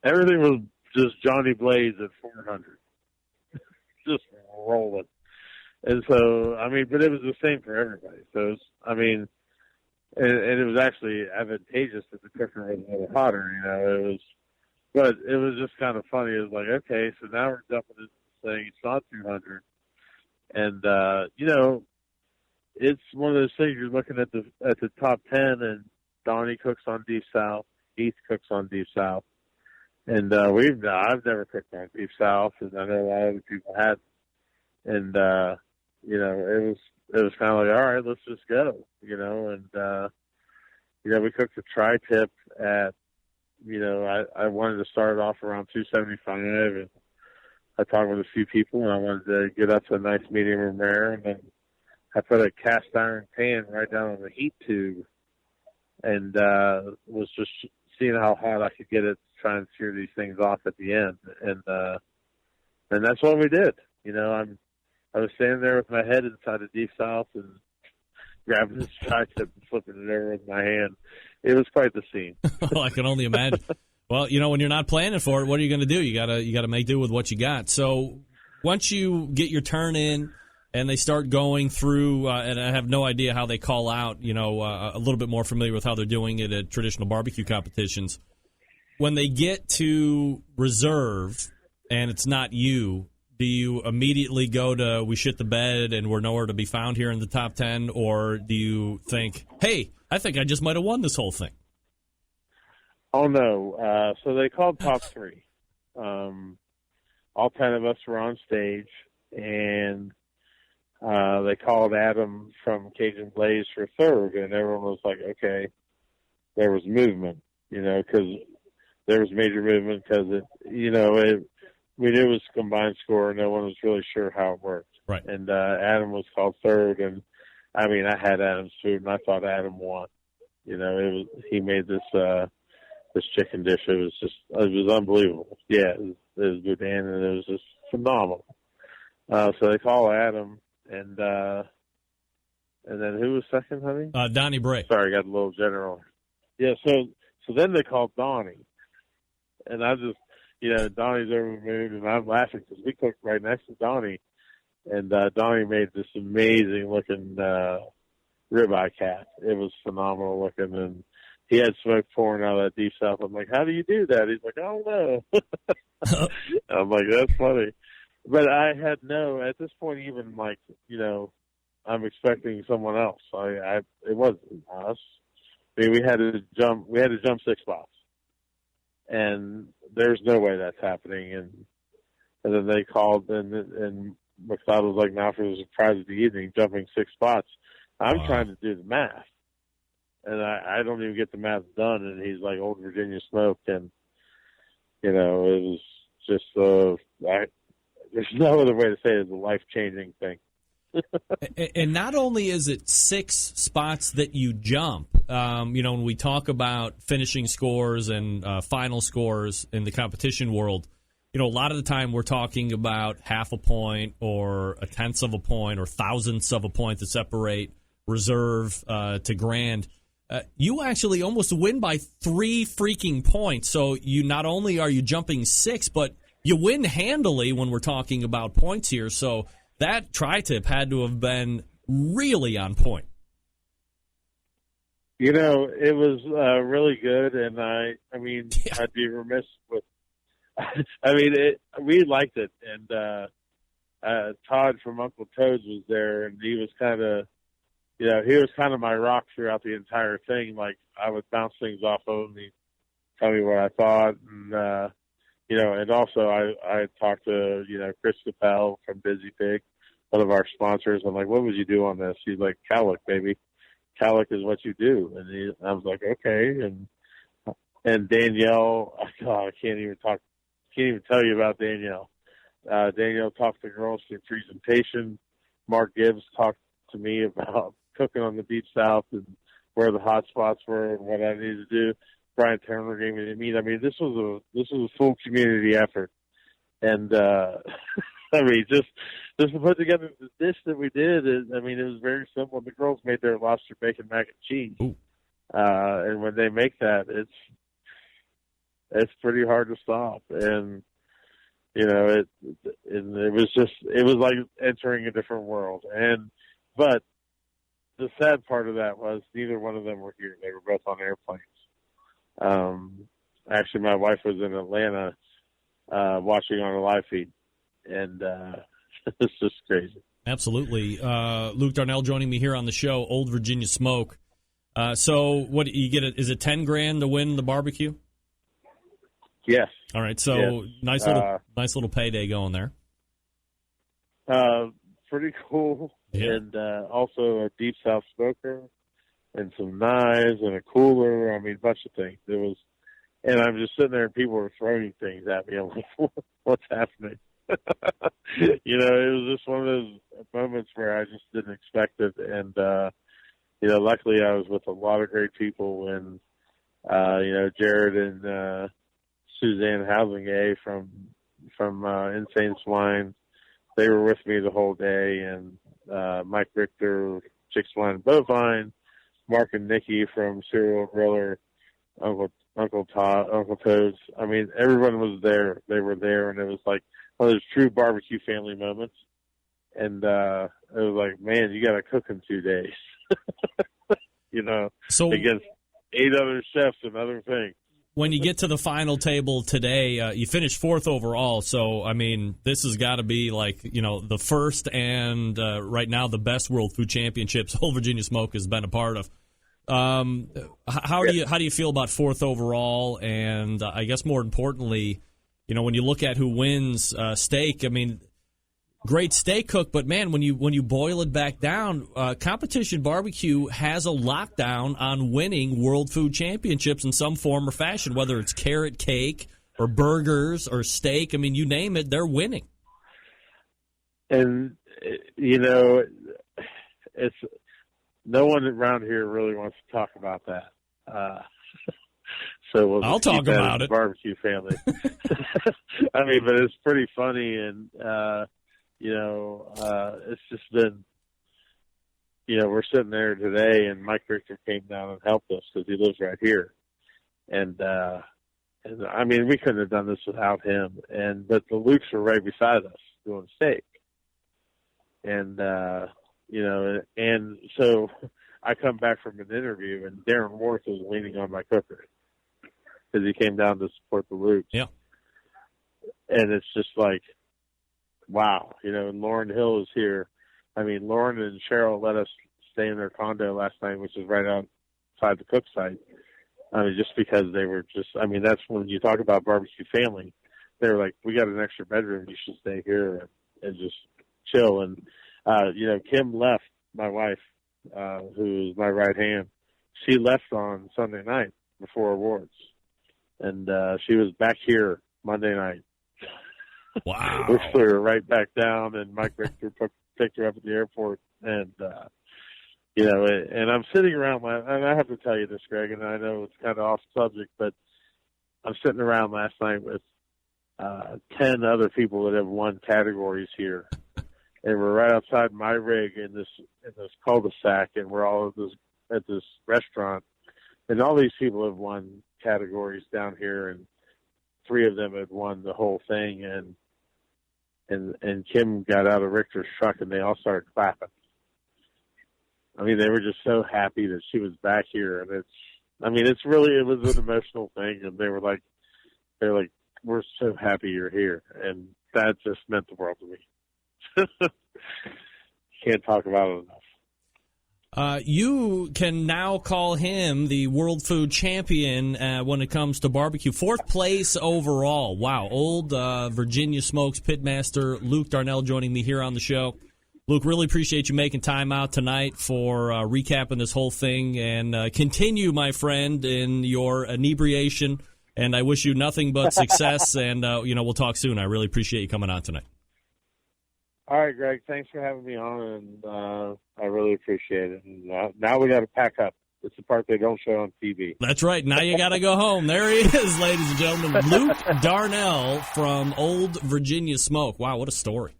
everything was just Johnny Blaze at 400. Just rolling. And so, I mean, but it was the same for everybody. So, it was, I mean, and it was actually advantageous that the cooker was a little hotter, you know. But it was just kind of funny. It was like, okay, so now we're jumping into this thing. It's not 200. And, you know, it's one of those things you're looking at the top 10, and Donnie cooks on Deep South. Heath cooks on Deep South. And I've never cooked on Deep South, and I know a lot of other people had. And, you know, it was kind of like, all right, let's just go, you know. And, you know, we cooked a tri-tip at, you know, I wanted to start off around 275, and I talked with a few people, and I wanted to get up to a nice medium rare, and then I put a cast iron pan right down on the heat tube, and was just seeing how hot I could get it to try and sear these things off at the end, and that's what we did. You know, I was standing there with my head inside the Deep South and grabbing this tri-tip and flipping it over with my hand. It was quite the scene. Well, I can only imagine. Well, you know, when you're not planning for it, what are you going to do? You gotta make do with what you got. So once you get your turn in and they start going through, and I have no idea how they call out, you know, a little bit more familiar with how they're doing it at traditional barbecue competitions. When they get to reserve and it's not you, do you immediately go to we shit the bed and we're nowhere to be found here in the top 10, or do you think, hey, I think I just might have won this whole thing? Oh, no. So they called top 3. All 10 of us were on stage, and they called Adam from Cajun Blaze for third, and everyone was like, okay, there was movement, you know, because there was major movement because, we knew it was a combined score. No one was really sure how it worked. Right. And Adam was called third, and, I mean, I had Adam's food, and I thought Adam won. You know, he made this chicken dish. It was unbelievable. Yeah, it was boudin, and it was just phenomenal. So they call Adam, and then who was second, honey? Donnie Bray. Sorry, I got a little general. Yeah, so then they called Donnie, and I just, you know, Donnie's over the moon, and I'm laughing because we cooked right next to Donnie, and Donnie made this amazing looking ribeye cat. It was phenomenal looking, and he had smoke pouring out of that Deep South. I'm like, how do you do that? He's like, I don't know. I'm like, that's funny. But I had at this point, even like, you know, I'm expecting someone else. It wasn't us. I mean, we had to jump 6 spots, and there's no way that's happening. And then they called, and McLeod was like, now for the surprise of the evening, jumping 6 spots. I'm trying to do the math, and I don't even get the math done. And he's like, Old Virginia Smoke, and you know, it was just there's no other way to say it. It's a life-changing thing. And not only is it 6 spots that you jump, you know, when we talk about finishing scores and final scores in the competition world, you know, a lot of the time we're talking about half a point or a tenth of a point or thousandths of a point to separate reserve to grand. You actually almost win by 3 freaking points. So you not only are you jumping 6, but you win handily when we're talking about points here. So that tri-tip had to have been really on point. You know, it was really good, and I mean, I'd be remiss with. I mean, we liked it, and Todd from Uncle Toad's was there, and he was kind of, you know, he was kind of my rock throughout the entire thing. Like, I would bounce things off of him, he'd tell me what I thought, and you know, and also I talked to, you know, Chris Capel from Busy Pig, one of our sponsors. I'm like, what would you do on this? He's like, calic, baby. Calic is what you do. And I was like, okay. And Danielle, God, I can't even tell you about Danielle. Danielle talked to girls through presentation. Mark Gibbs talked to me about cooking on the Deep South and where the hot spots were and what I needed to do. Brian Turner gave me the meat. I mean, this was a full community effort. And I mean, just to put together the dish that we did, I mean, it was very simple. The girls made their lobster bacon mac and cheese, and when they make that, it's pretty hard to stop. And you know, it was like entering a different world. But the sad part of that was neither one of them were here. They were both on airplanes. Actually, my wife was in Atlanta watching on a live feed, and it's just crazy. Absolutely. Luke Darnell joining me here on the show, Old Virginia Smoke. So what you get? Is it $10,000 to win the barbecue? Yes. All right. So nice little payday going there. Pretty cool. Yeah. And also a deep south smoker and some knives and a cooler. I mean, a bunch of things. And I'm just sitting there and people were throwing things at me. I'm like, what's happening? You know, it was just one of those moments where I just didn't expect it. And, you know, luckily I was with a lot of great people, and, you know, Jared and Suzanne Housingay from Insane Swine, they were with me the whole day, and Mike Richter, Chick Swine and Bovine, Mark and Nikki from Serial Griller, Uncle Toad's. I mean, everyone was there. They were there, and it was like one of those true barbecue family moments. And it was like, man, you got to cook in 2 days, you know, so against 8 other chefs and other things. When you get to the final table today, you finished 4th overall. So, I mean, this has got to be like, you know, the first and right now the best World Food Championships Old Virginia Smoke has been a part of. How do you feel about 4th overall? And I guess more importantly, you know, when you look at who wins steak, I mean, great steak cook, but man, when you boil it back down, Competition Barbecue has a lockdown on winning World Food Championships in some form or fashion, whether it's carrot cake or burgers or steak. I mean, you name it, they're winning. And, you know, it's no one around here really wants to talk about that. So I'll talk about it. Barbecue family. I mean, but it's pretty funny, and you know, it's just been, you know, we're sitting there today, and Mike Richter came down and helped us because he lives right here, and I mean, we couldn't have done this without him. But the Lukes were right beside us doing steak, and you know, and so I come back from an interview, and Darren Worth was leaning on my cooker because he came down to support the Lukes. Yeah, and it's just like, wow, you know, and Lauren Hill is here. I mean, Lauren and Cheryl let us stay in their condo last night, which is right outside the cook site. I mean, just because they were just, I mean, that's when you talk about barbecue family. They were like, we got an extra bedroom. You should stay here and just chill. And, you know, Kim left, my wife, who is my right hand. She left on Sunday night before awards. And she was back here Monday night. Wow. We flew her right back down, and Mike Richter picked her up at the airport. And, you know, and I'm sitting around, and I have to tell you this, Greg, and I know it's kind of off subject, but I'm sitting around last night with 10 other people that have won categories here. And we're right outside my rig in this cul-de-sac, and we're all at this restaurant. And all these people have won categories down here, and 3 of them had won the whole thing. And Kim got out of Richter's truck, and they all started clapping. I mean, they were just so happy that she was back here. And it was an emotional thing. And they're like, we're so happy you're here. And that just meant the world to me. Can't talk about it enough. You can now call him the World Food Champion when it comes to barbecue. 4th place overall. Wow. Old Virginia Smokes pitmaster Luke Darnell joining me here on the show. Luke, really appreciate you making time out tonight for recapping this whole thing, and continue, my friend, in your inebriation. And I wish you nothing but success, and you know, we'll talk soon. I really appreciate you coming on tonight. All right, Greg, thanks for having me on, and I really appreciate it. And now we got to pack up. It's the part they don't show on TV. That's right. Now you got to go home. There he is, ladies and gentlemen. Luke Darnell from Old Virginia Smoke. Wow, what a story.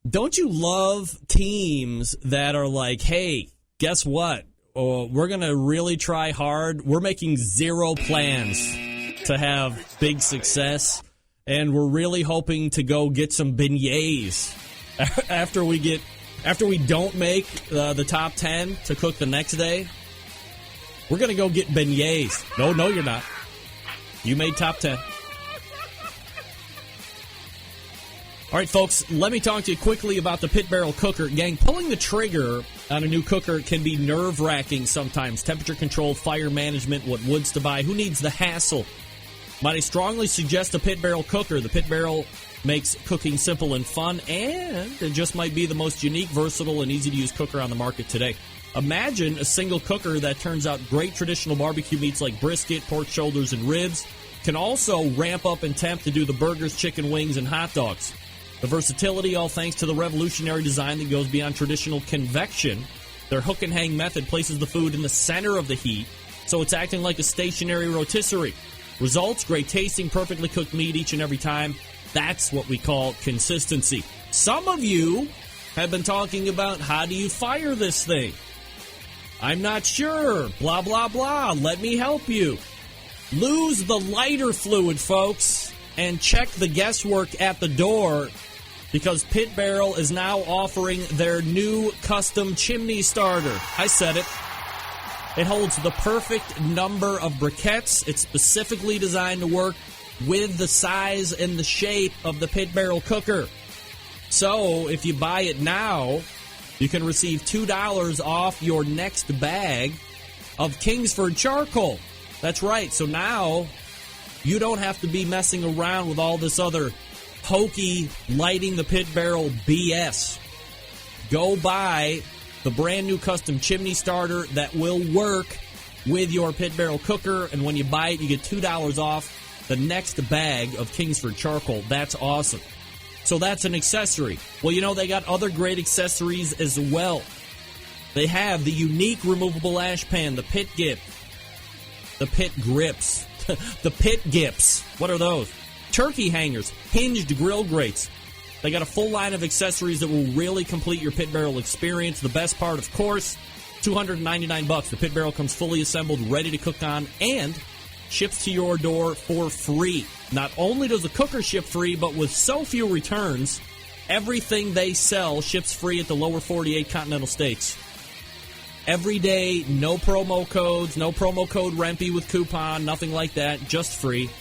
Don't you love teams that are like, hey, guess what? Oh, we're going to really try hard. We're making zero plans to have big success, and we're really hoping to go get some beignets after we don't make the top 10 to cook the next day. We're going to go get beignets. No, you're not. You made top 10. All right, folks, let me talk to you quickly about the Pit Barrel Cooker. Gang, pulling the trigger on a new cooker can be nerve-wracking sometimes. Temperature control, fire management, what woods to buy. Who needs the hassle? Might I strongly suggest a Pit Barrel Cooker. The Pit Barrel makes cooking simple and fun, and it just might be the most unique, versatile, and easy-to-use cooker on the market today. Imagine a single cooker that turns out great traditional barbecue meats like brisket, pork shoulders, and ribs. Can also ramp up in temp to do the burgers, chicken wings, and hot dogs. The versatility, all thanks to the revolutionary design that goes beyond traditional convection. Their hook and hang method places the food in the center of the heat, so it's acting like a stationary rotisserie. Results, great tasting, perfectly cooked meat each and every time. That's what we call consistency. Some of you have been talking about, how do you fire this thing? I'm not sure. Blah, blah, blah. Let me help you. Lose the lighter fluid, folks, and check the guesswork at the door, because Pit Barrel is now offering their new custom chimney starter. I said it. It holds the perfect number of briquettes. It's specifically designed to work with the size and the shape of the Pit Barrel cooker. So if you buy it now, you can receive $2 off your next bag of Kingsford charcoal. That's right. So now you don't have to be messing around with all this other hokey lighting the Pit Barrel BS. Go buy the brand new custom chimney starter that will work with your Pit Barrel cooker, and when you buy it, you get $2 off the next bag of Kingsford charcoal. That's awesome. So that's an accessory. Well, you know, they got other great accessories as well. They have the unique removable ash pan, the Pit Grip, the Pit Grips, the Pit Gips. What are those? Turkey hangers, hinged grill grates. They got a full line of accessories that will really complete your Pit Barrel experience. The best part, of course, $299. The Pit Barrel comes fully assembled, ready to cook on, and ships to your door for free. Not only does the cooker ship free, but with so few returns, everything they sell ships free at the lower 48 continental states. Every day, no promo codes, no promo code Rempy with coupon, nothing like that, just free.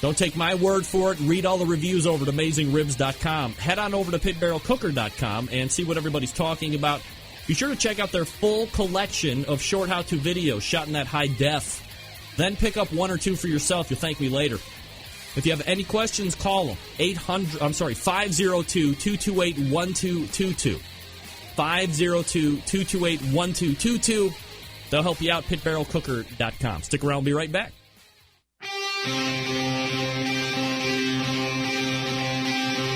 Don't take my word for it. Read all the reviews over at AmazingRibs.com. Head on over to PitBarrelCooker.com and see what everybody's talking about. Be sure to check out their full collection of short how-to videos shot in that high def. Then pick up one or two for yourself. You'll thank me later. If you have any questions, call them. 502-228-1222. 502-228-1222. They'll help you out, pitbarrelcooker.com. Stick around. We'll be right back.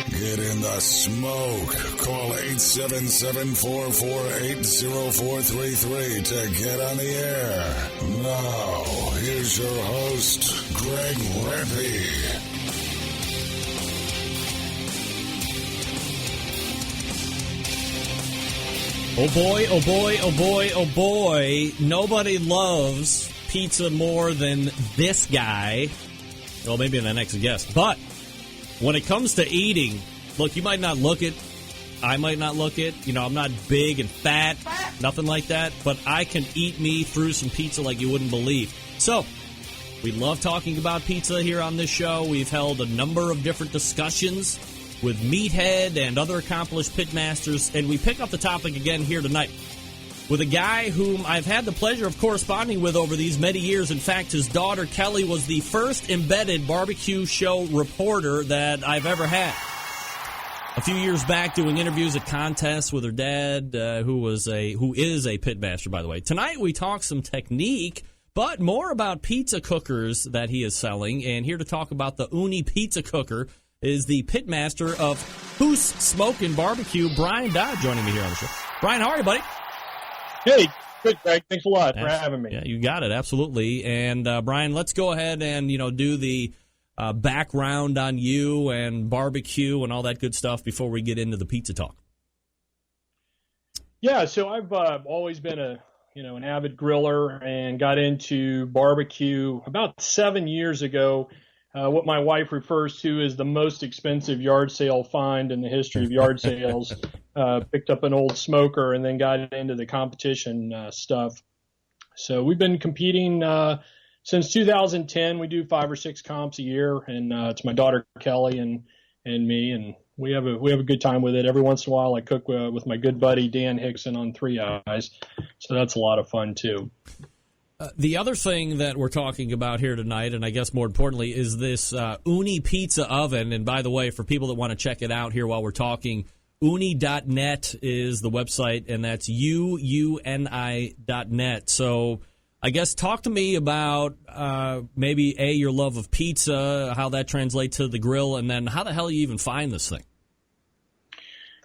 Get in the smoke. Call 877-448-0433 to get on the air. Now, here's your host, Greg Rempy. Oh boy, oh boy, oh boy, oh boy. Nobody loves pizza more than this guy. Well, maybe the next guest. But when it comes to eating, look, you might not look it. I might not look it. You know, I'm not big and fat, nothing like that. But I can eat me through some pizza like you wouldn't believe. So, we love talking about pizza here on this show. We've held a number of different discussions with Meathead and other accomplished pitmasters, and we pick up the topic again here tonight with a guy whom I've had the pleasure of corresponding with over these many years. In fact, his daughter, Kelly, was the first embedded barbecue show reporter that I've ever had. A few years back, doing interviews at contests with her dad, who is a pitmaster, by the way. Tonight, we talk some technique, but more about pizza cookers that he is selling. And here to talk about the Uuni Pizza Cooker is the pitmaster of Whoos BBQ, Brian Dodd, joining me here on the show. Brian, how are you, buddy? Hey, good, Greg. Thanks a lot for having me. Yeah, you got it. Absolutely. And, Brian, let's go ahead and, do the background on you and barbecue and all that good stuff before we get into the pizza talk. Yeah, so I've always been an avid griller and got into barbecue about 7 years ago. What my wife refers to as the most expensive yard sale find in the history of yard sales. Picked up an old smoker and then got into the competition stuff. So we've been competing since 2010. We do 5 or 6 comps a year, and it's my daughter Kelly and me, and we have a good time with it. Every once in a while, I cook with my good buddy Dan Hickson on 3 Eyes, so that's a lot of fun too. The other thing that we're talking about here tonight, and I guess more importantly, is this Uuni Pizza Oven. And by the way, for people that want to check it out here while we're talking, Uuni.net is the website, and that's UUNI.net. So I guess talk to me about maybe, your love of pizza, how that translates to the grill, and then how the hell you even find this thing.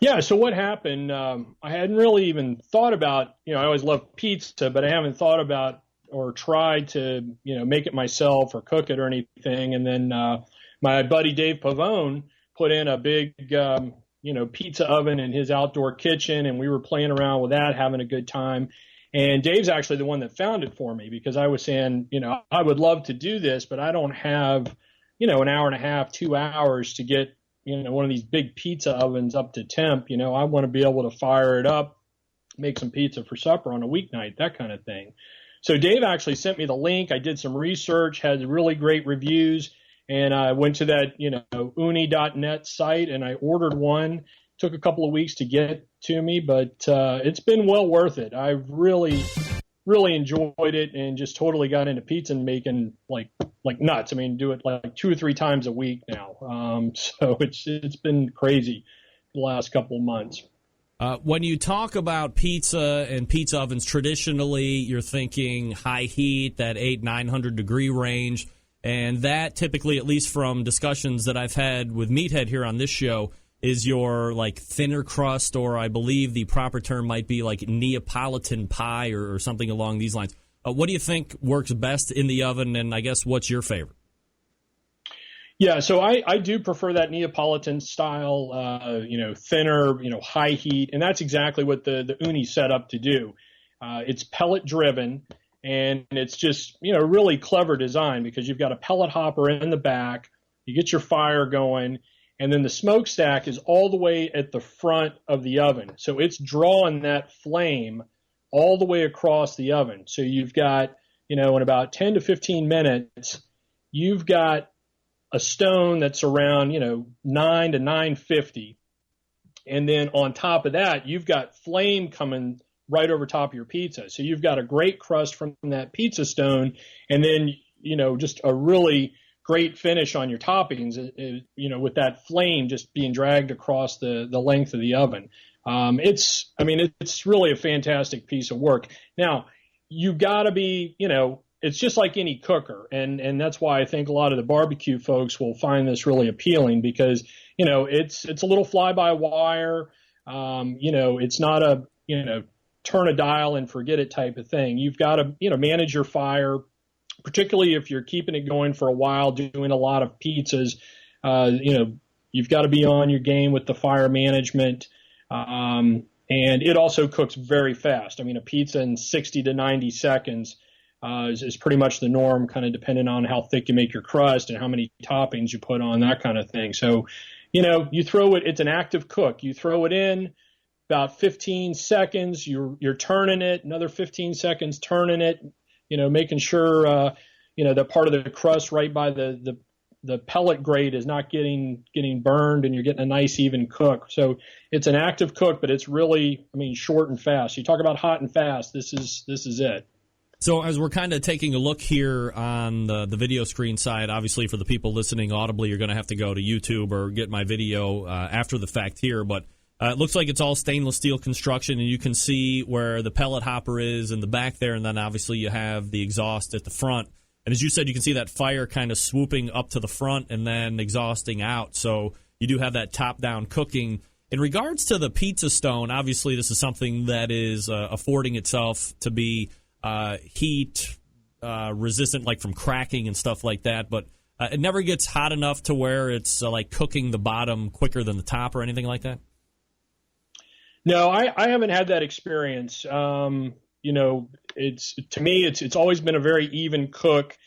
Yeah, so what happened, I hadn't really even thought about, I always loved pizza, but I haven't thought about or tried to, make it myself or cook it or anything. And then my buddy Dave Pavone put in a big, pizza oven in his outdoor kitchen, and we were playing around with that, having a good time. And Dave's actually the one that found it for me, because I was saying, I would love to do this, but I don't have, an hour and a half, 2 hours to get, one of these big pizza ovens up to temp. I want to be able to fire it up, make some pizza for supper on a weeknight, that kind of thing. So Dave actually sent me the link. I did some research, had really great reviews, and I went to that, Uuni.net site, and I ordered one. Took a couple of weeks to get to me, but it's been well worth it. I've really enjoyed it and just totally got into pizza and making like nuts. I mean, do it like 2 or 3 times a week now. So it's been crazy the last couple of months. When you talk about pizza and pizza ovens, traditionally you're thinking high heat, that 800-900 degree range, and that typically, at least from discussions that I've had with Meathead here on this show, is your like thinner crust, or I believe the proper term might be like Neapolitan pie or something along these lines. What do you think works best in the oven, and I guess what's your favorite? Yeah, so I do prefer that Neapolitan style, thinner, high heat, and that's exactly what the Uuni's set up to do. It's pellet driven, and it's just, really clever design, because you've got a pellet hopper in the back, you get your fire going, and then the smokestack is all the way at the front of the oven. So it's drawing that flame all the way across the oven. So you've got, in about 10 to 15 minutes, you've got a stone that's around, 9 to 950. And then on top of that, you've got flame coming right over top of your pizza. So you've got a great crust from that pizza stone, and then, just a really great finish on your toppings, with that flame just being dragged across the length of the oven. It's really a fantastic piece of work. Now, you got to be, it's just like any cooker, and that's why I think a lot of the barbecue folks will find this really appealing, because, it's a little fly-by-wire. It's not a, turn a dial and forget it type of thing. You've got to, manage your fire, particularly if you're keeping it going for a while, doing a lot of pizzas. You've got to be on your game with the fire management. And it also cooks very fast. I mean, a pizza in 60 to 90 seconds is pretty much the norm, kind of depending on how thick you make your crust and how many toppings you put on, that kind of thing. So, you throw it, it's an active cook. You throw it in about 15 seconds, you're turning it, another 15 seconds, turning it, making sure, that part of the crust right by the pellet grate is not getting burned, and you're getting a nice even cook. So it's an active cook, but it's really, short and fast. You talk about hot and fast, this is it. So as we're kind of taking a look here on the video screen side, obviously for the people listening audibly, you're going to have to go to YouTube or get my video after the fact here, but it looks like it's all stainless steel construction, and you can see where the pellet hopper is in the back there, and then obviously you have the exhaust at the front. And as you said, you can see that fire kind of swooping up to the front and then exhausting out. So you do have that top-down cooking. In regards to the pizza stone, obviously this is something that is affording itself to be heat resistant, like from cracking and stuff like that, but it never gets hot enough to where it's like cooking the bottom quicker than the top or anything like that? No, I haven't had that experience. You know, to me, it's always been a very even cook.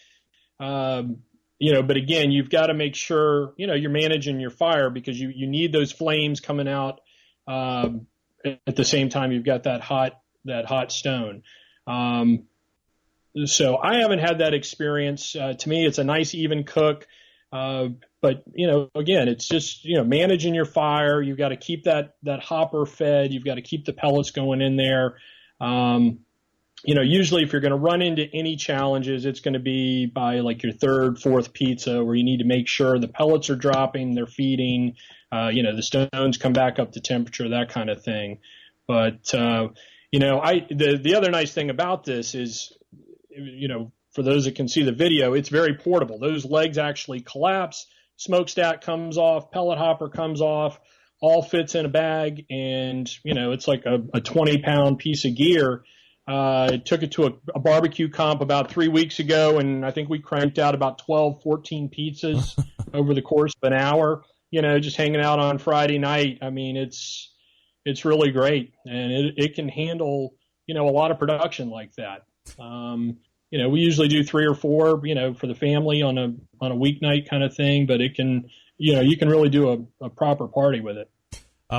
You know, but again, you've got to make sure, you know, you're managing your fire because you need those flames coming out at the same time you've got that hot stone. So I haven't had that experience. To me, it's a nice even cook. But, you know, again, it's just, you know, managing your fire. You've got to keep that hopper fed. You've got to keep the pellets going in there. You know, usually if you're going to run into any challenges, it's going to be by like your third, fourth pizza where you need to make sure the pellets are dropping, they're feeding, you know, the stones come back up to temperature, that kind of thing. But, you know, the other nice thing about this is, you know, for those that can see the video, it's very portable. Those legs actually collapse, smokestack comes off, pellet hopper comes off, all fits in a bag, and, you know, it's like a 20-pound piece of gear. Took it to a barbecue comp about 3 weeks ago, and I think we cranked out about 12, 14 pizzas over the course of an hour, you know, just hanging out on Friday night. I mean, it's really great, and it can handle, you know, a lot of production like that. You know, we usually do 3 or 4, you know, for the family on a weeknight kind of thing, but it can, you know, you can really do a proper party with it.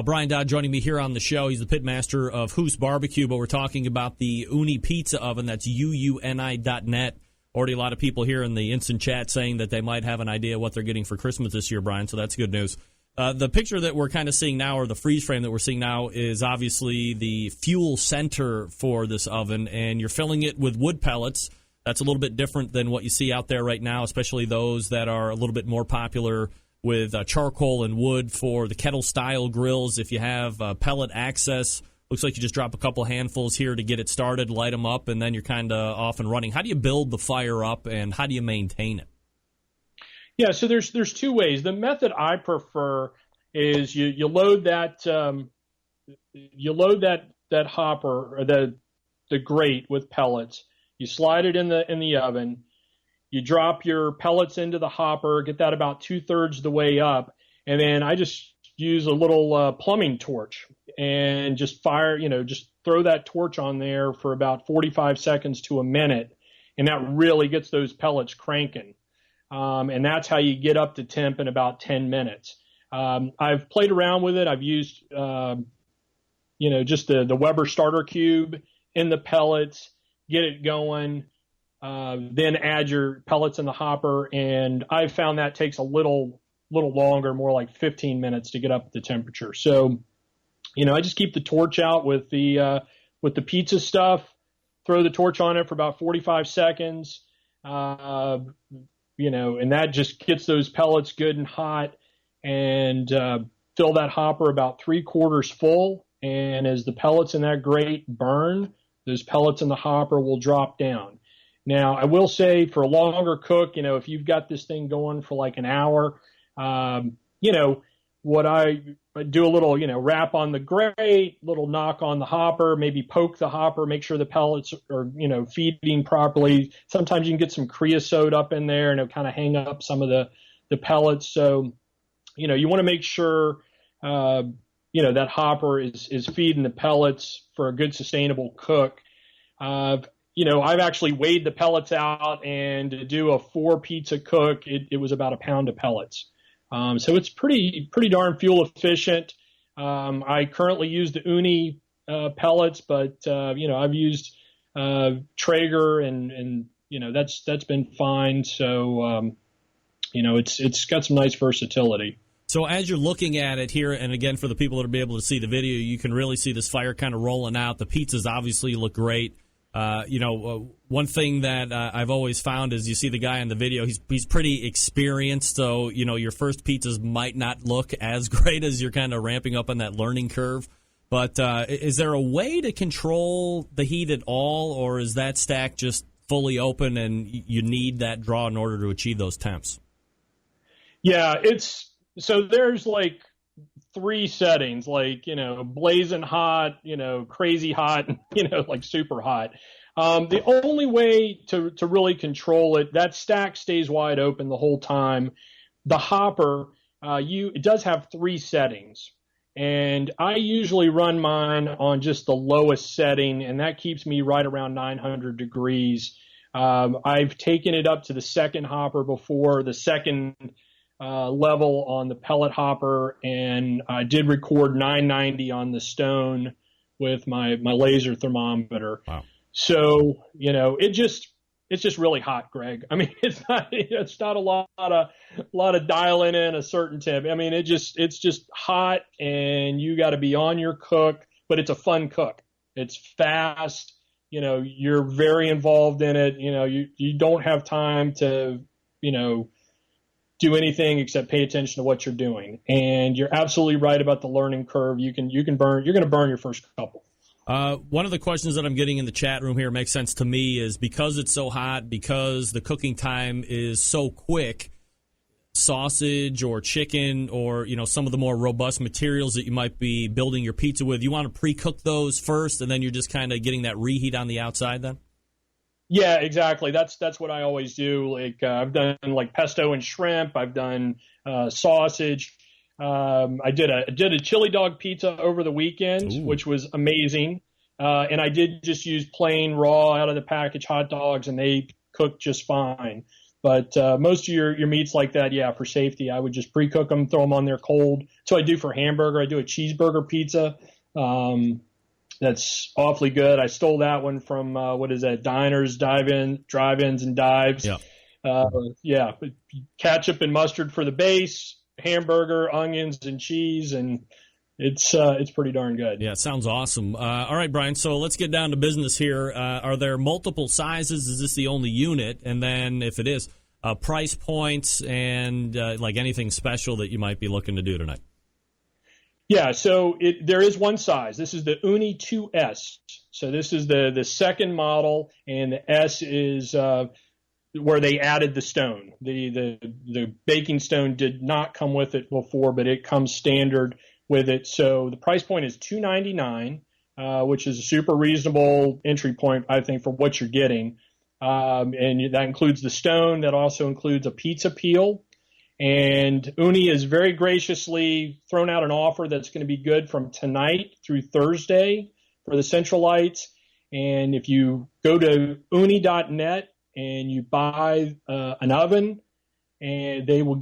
Brian Dodd joining me here on the show. He's the pitmaster of Whoos BBQ, but we're talking about the Uuni Pizza Oven. That's UUNI.net. Already a lot of people here in the instant chat saying that they might have an idea what they're getting for Christmas this year, Brian, so that's good news. The picture that we're kind of seeing now, or the freeze frame that we're seeing now, is obviously the fuel center for this oven, and you're filling it with wood pellets. That's a little bit different than what you see out there right now, especially those that are a little bit more popular with charcoal and wood for the kettle-style grills. If you have pellet access, looks like you just drop a couple handfuls here to get it started, light them up, and then you're kind of off and running. How do you build the fire up, and how do you maintain it? Yeah, so there's 2 ways. The method I prefer is you load that hopper or the grate with pellets. You slide it in the oven. You drop your pellets into the hopper, get that about 2/3 the way up, and then I just use a little plumbing torch and just fire, you know, just throw that torch on there for about 45 seconds to a minute, and that really gets those pellets cranking. And that's how you get up to temp in about 10 minutes. I've played around with it. I've used, you know, just the Weber starter cube in the pellets, get it going. Then add your pellets in the hopper, and I've found that takes a little longer, more like 15 minutes to get up the temperature. So, you know, I just keep the torch out with the pizza stuff, throw the torch on it for about 45 seconds, you know, and that just gets those pellets good and hot, and fill that hopper about 3/4 full. And as the pellets in that grate burn, those pellets in the hopper will drop down. Now, I will say for a longer cook, you know, if you've got this thing going for like an hour, you know, what I do a little, you know, wrap on the grate, little knock on the hopper, maybe poke the hopper, make sure the pellets are, you know, feeding properly. Sometimes you can get some creosote up in there and it'll kind of hang up some of the pellets. So, you know, you want to make sure, you know, that hopper is feeding the pellets for a good sustainable cook. You know, I've actually weighed the pellets out, and to do a 4 pizza cook, it was about 1 pound of pellets. So it's pretty darn fuel efficient. I currently use the Uuni pellets, but you know, I've used Traeger, and you know, that's been fine. So you know, it's got some nice versatility. So as you're looking at it here, and again, for the people that will be able to see the video, you can really see this fire kind of rolling out. The pizzas obviously look great. You know, one thing that I've always found is you see the guy in the video, he's pretty experienced, so, you know, your first pizzas might not look as great as you're kind of ramping up on that learning curve. But is there a way to control the heat at all, or is that stack just fully open and you need that draw in order to achieve those temps? Yeah, so there's like 3 settings, like, blazing hot, crazy hot, like super hot. The only way to really control it, that stack stays wide open the whole time. The hopper, it does have 3 settings. And I usually run mine on just the lowest setting, and that keeps me right around 900 degrees. I've taken it up to the second hopper before, the second level on the pellet hopper, and I did record 990 on the stone with my laser thermometer. Wow. So, it's just really hot, Greg. I mean, it's not a lot of dialing in a certain temp. I mean, it's just hot, and you got to be on your cook, but it's a fun cook. It's fast. You're very involved in it. You don't have time to, do anything except pay attention to what you're doing. And you're absolutely right about the learning curve. You're going to burn your first couple. One of the questions that I'm getting in the chat room here makes sense to me is because it's so hot, because the cooking time is so quick, sausage or chicken or, some of the more robust materials that you might be building your pizza with, you want to pre-cook those first, and then you're just kind of getting that reheat on the outside then? Yeah, exactly. That's what I always do. Like I've done like pesto and shrimp. I've done sausage. I did a chili dog pizza over the weekend, Ooh. which was amazing. And I did just use plain raw out of the package hot dogs, and they cooked just fine. But most of your meats like that, yeah, for safety, I would just pre-cook them, throw them on there cold. So I do for hamburger. I do a cheeseburger pizza. That's awfully good. I stole that one from, diners, drive-ins and dives. Yeah. Ketchup and mustard for the base, hamburger, onions and cheese, and it's pretty darn good. Yeah, it sounds awesome. All right, Brian, so let's get down to business here. Are there multiple sizes? Is this the only unit? And then if it is, price points and like anything special that you might be looking to do tonight? Yeah, so there is one size. This is the Uuni 2S. So this is the second model, and the S is where they added the stone. The baking stone did not come with it before, but it comes standard with it. So the price point is $299, which is a super reasonable entry point, I think, for what you're getting. And that includes the stone. That also includes a pizza peel. And Uuni has very graciously thrown out an offer that's going to be good from tonight through Thursday for the Centralites. And if you go to uni.net and you buy an oven, and they will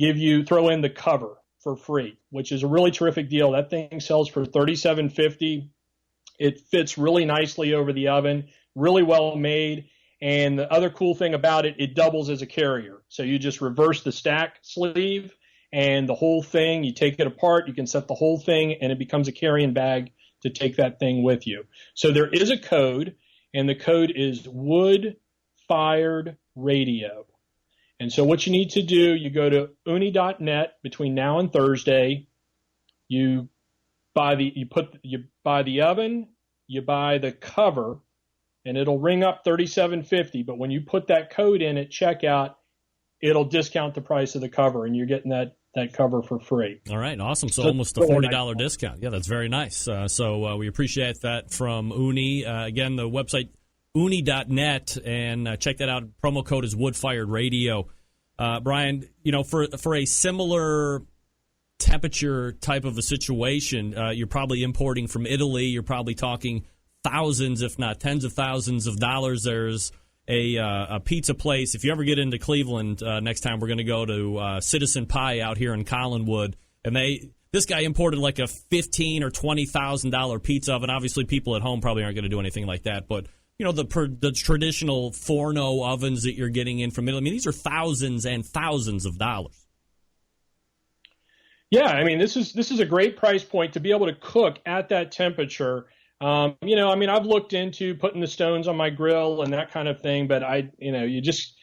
throw in the cover for free, which is a really terrific deal. That thing sells for $37.50. It fits really nicely over the oven, really well made. And the other cool thing about it, it doubles as a carrier. So you just reverse the stack sleeve and the whole thing, you take it apart, you can set the whole thing, and it becomes a carrying bag to take that thing with you. So there is a code, and the code is wood fired radio. And so what you need to do, you go to uni.net between now and Thursday. You buy the oven, you buy the cover, and it'll ring up $37.50. But when you put that code in at checkout, it'll discount the price of the cover, and you're getting that cover for free. All right, awesome. So almost a $40 discount. Yeah, that's very nice. So we appreciate that from Uuni. Again, the website uni.net, and check that out. Promo code is wood-fired radio. Brian, for a similar temperature type of a situation, you're probably importing from Italy. You're probably talking thousands, if not tens of thousands of dollars. There's a pizza place. If you ever get into Cleveland next time, we're going to go to Citizen Pie out here in Collinwood, and this guy imported like a $15,000 or $20,000 pizza oven. Obviously, people at home probably aren't going to do anything like that, but the traditional Forno ovens that you're getting in from Italy, I mean, these are thousands and thousands of dollars. Yeah, I mean, this is a great price point to be able to cook at that temperature. I've looked into putting the stones on my grill and that kind of thing, but you just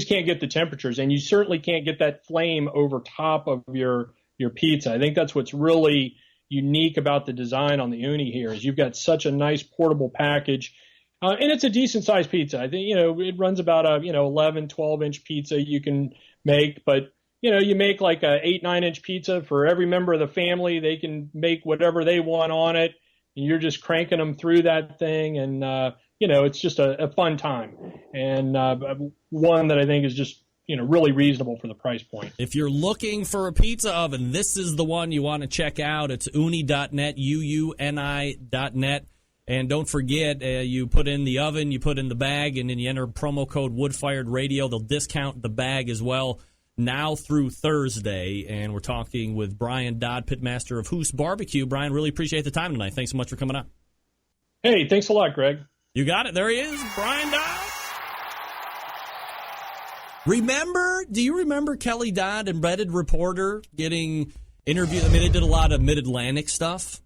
can't get the temperatures, and you certainly can't get that flame over top of your pizza. I think that's what's really unique about the design on the Uuni here is you've got such a nice portable package, and it's a decent sized pizza. I think, it runs about a, 11, 12 inch pizza you can make, but you make like a 8-9 inch pizza for every member of the family. They can make whatever they want on it. And you're just cranking them through that thing. And, it's just a fun time. And one that I think is just, really reasonable for the price point. If you're looking for a pizza oven, this is the one you want to check out. It's Uuni.net, UUNI.net. And don't forget, you put in the oven, you put in the bag, and then you enter promo code Woodfired Radio. They'll discount the bag as well now through Thursday. And we're talking with Brian Dodd, pitmaster of Whoos BBQ. Brian, really appreciate the time tonight. Thanks so much for coming on. Hey, thanks a lot, Greg. You got it. There he is, Brian Dodd. Do you remember Kelly Dodd, embedded reporter, getting interviewed? I mean, they did a lot of Mid-Atlantic stuff.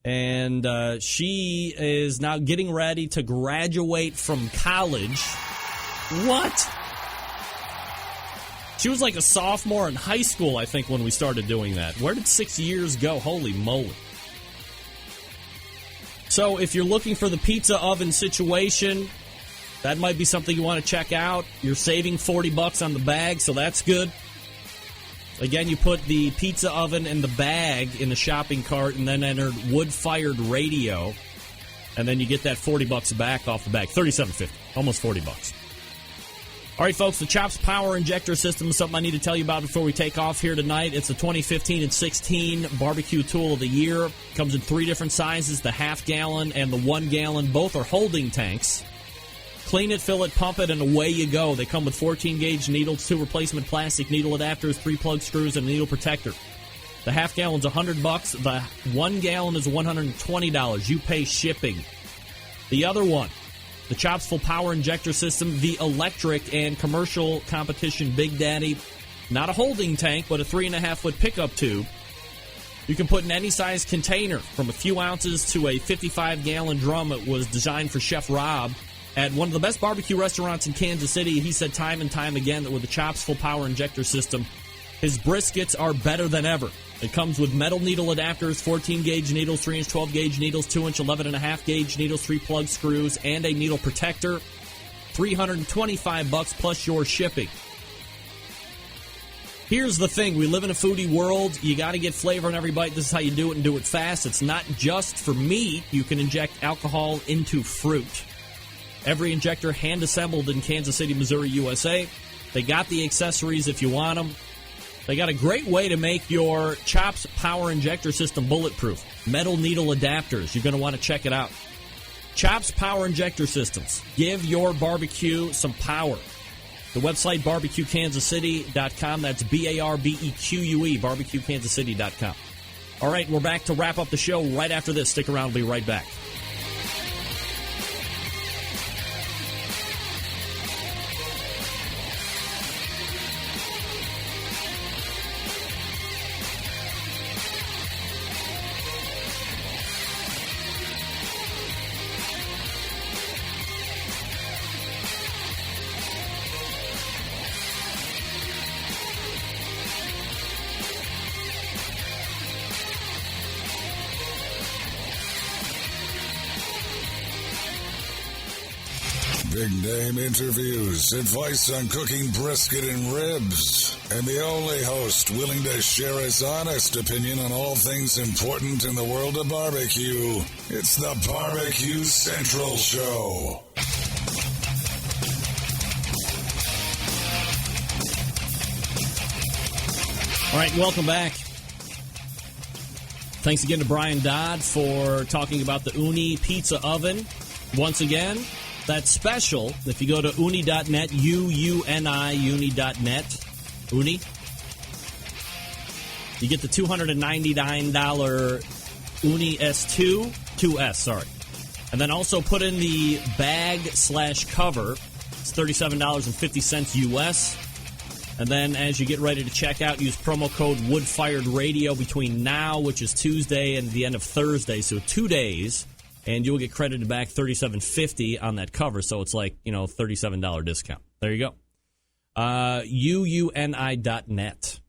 And she is now getting ready to graduate from college. What? She was like a sophomore in high school, I think, when we started doing that. Where did 6 years go? Holy moly. So if you're looking for the pizza oven situation, that might be something you want to check out. You're saving $40 on the bag, so that's good. Again, you put the pizza oven and the bag in the shopping cart and then enter Wood-Fired Radio, and then you get that $40 back off the bag. $37.50, almost $40. All right, folks, the Chops Power Injector System is something I need to tell you about before we take off here tonight. It's the 2015 and 16 Barbecue Tool of the Year. Comes in 3 different sizes, the half-gallon and the 1-gallon. Both are holding tanks. Clean it, fill it, pump it, and away you go. They come with 14-gauge needles, 2 replacement plastic needle adapters, 3 plug screws, and a needle protector. The half-gallon's $100. The 1-gallon is $120. You pay shipping. The other one, the Chops Full Power Injector System, the electric and commercial competition Big Daddy. Not a holding tank, but a 3.5-foot pickup tube. You can put in any size container, from a few ounces to a 55-gallon drum. It was designed for Chef Rob at one of the best barbecue restaurants in Kansas City. He said time and time again that with the Chops Full Power Injector System, his briskets are better than ever. It comes with metal needle adapters, 14-gauge needles, 3-inch 12-gauge needles, 2-inch 11.5-gauge needles, 3 plug screws, and a needle protector. $325 plus your shipping. Here's the thing. We live in a foodie world. You got to get flavor in every bite. This is how you do it and do it fast. It's not just for meat. You can inject alcohol into fruit. Every injector hand-assembled in Kansas City, Missouri, USA. They got the accessories if you want them. They got a great way to make your Chops Power Injector System bulletproof. Metal needle adapters. You're going to want to check it out. Chops Power Injector Systems. Give your barbecue some power. The website, barbecuekansascity.com. That's BARBEQUE, barbecuekansascity.com. All right, we're back to wrap up the show right after this. Stick around. We'll be right back. Big name interviews, advice on cooking brisket and ribs, and the only host willing to share his honest opinion on all things important in the world of barbecue. It's the Barbecue Central Show. All right, welcome back. Thanks again to Brian Dodd for talking about the Uuni Pizza Oven. Once again, that's special. If you go to Uuni.net, Uni.net, Uuni, you get the $299 Uuni S2, and then also put in the bag/cover. It's $37.50 US. And then as you get ready to check out, use promo code Woodfired Radio between now, which is Tuesday, and the end of Thursday, so 2 days, and you'll get credited back $37.50 on that cover. So it's like, $37 discount. There you go. UUNI.net.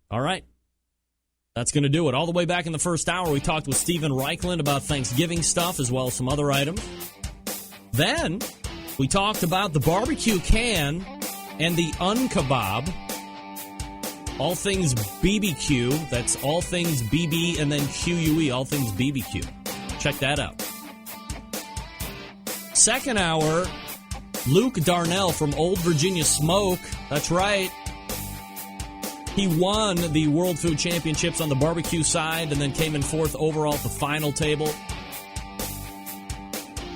All right. That's going to do it. All the way back in the first hour, we talked with Steven Raichlen about Thanksgiving stuff as well as some other items. Then we talked about the barbecue can and the Un-Kabob. All Things BBQ. That's All Things BB and then QUE, All Things BBQ. Check that out. Second hour, Luke Darnell from Old Virginia Smoke. That's right. He won the World Food Championships on the barbecue side and then came in fourth overall at the final table.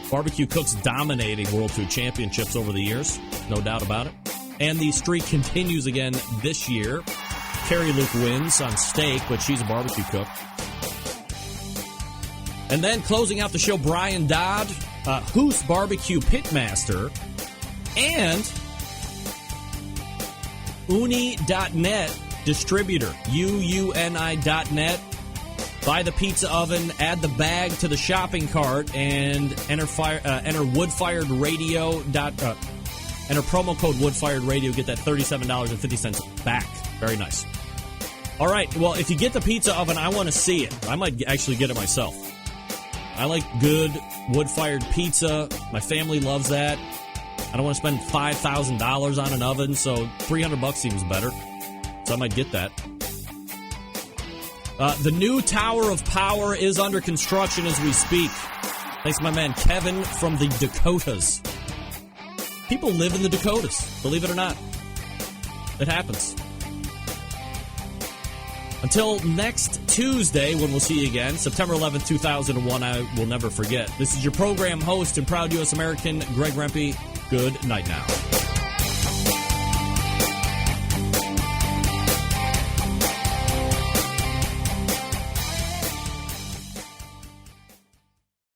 Barbecue cooks dominating World Food Championships over the years, no doubt about it. And the streak continues again this year. Carrie Luke wins on steak, but she's a barbecue cook. And then closing out the show, Brian Dodd, Whoos BBQ pitmaster, and Uuni.net distributor, UUNI.net. Buy the pizza oven, add the bag to the shopping cart, and enter wood-fired radio. Enter promo code wood-fired radio, get that $37.50 back. Very nice. All right, well, if you get the pizza oven, I want to see it. I might actually get it myself. I like good wood-fired pizza. My family loves that. I don't want to spend $5,000 on an oven, so $300 seems better. So I might get that. The new Tower of Power is under construction as we speak. Thanks to my man Kevin from the Dakotas. People live in the Dakotas, believe it or not. It happens. Until next Tuesday, when we'll see you again, September 11th, 2001, I will never forget. This is your program host and proud U.S. American, Greg Rempe. Good night now.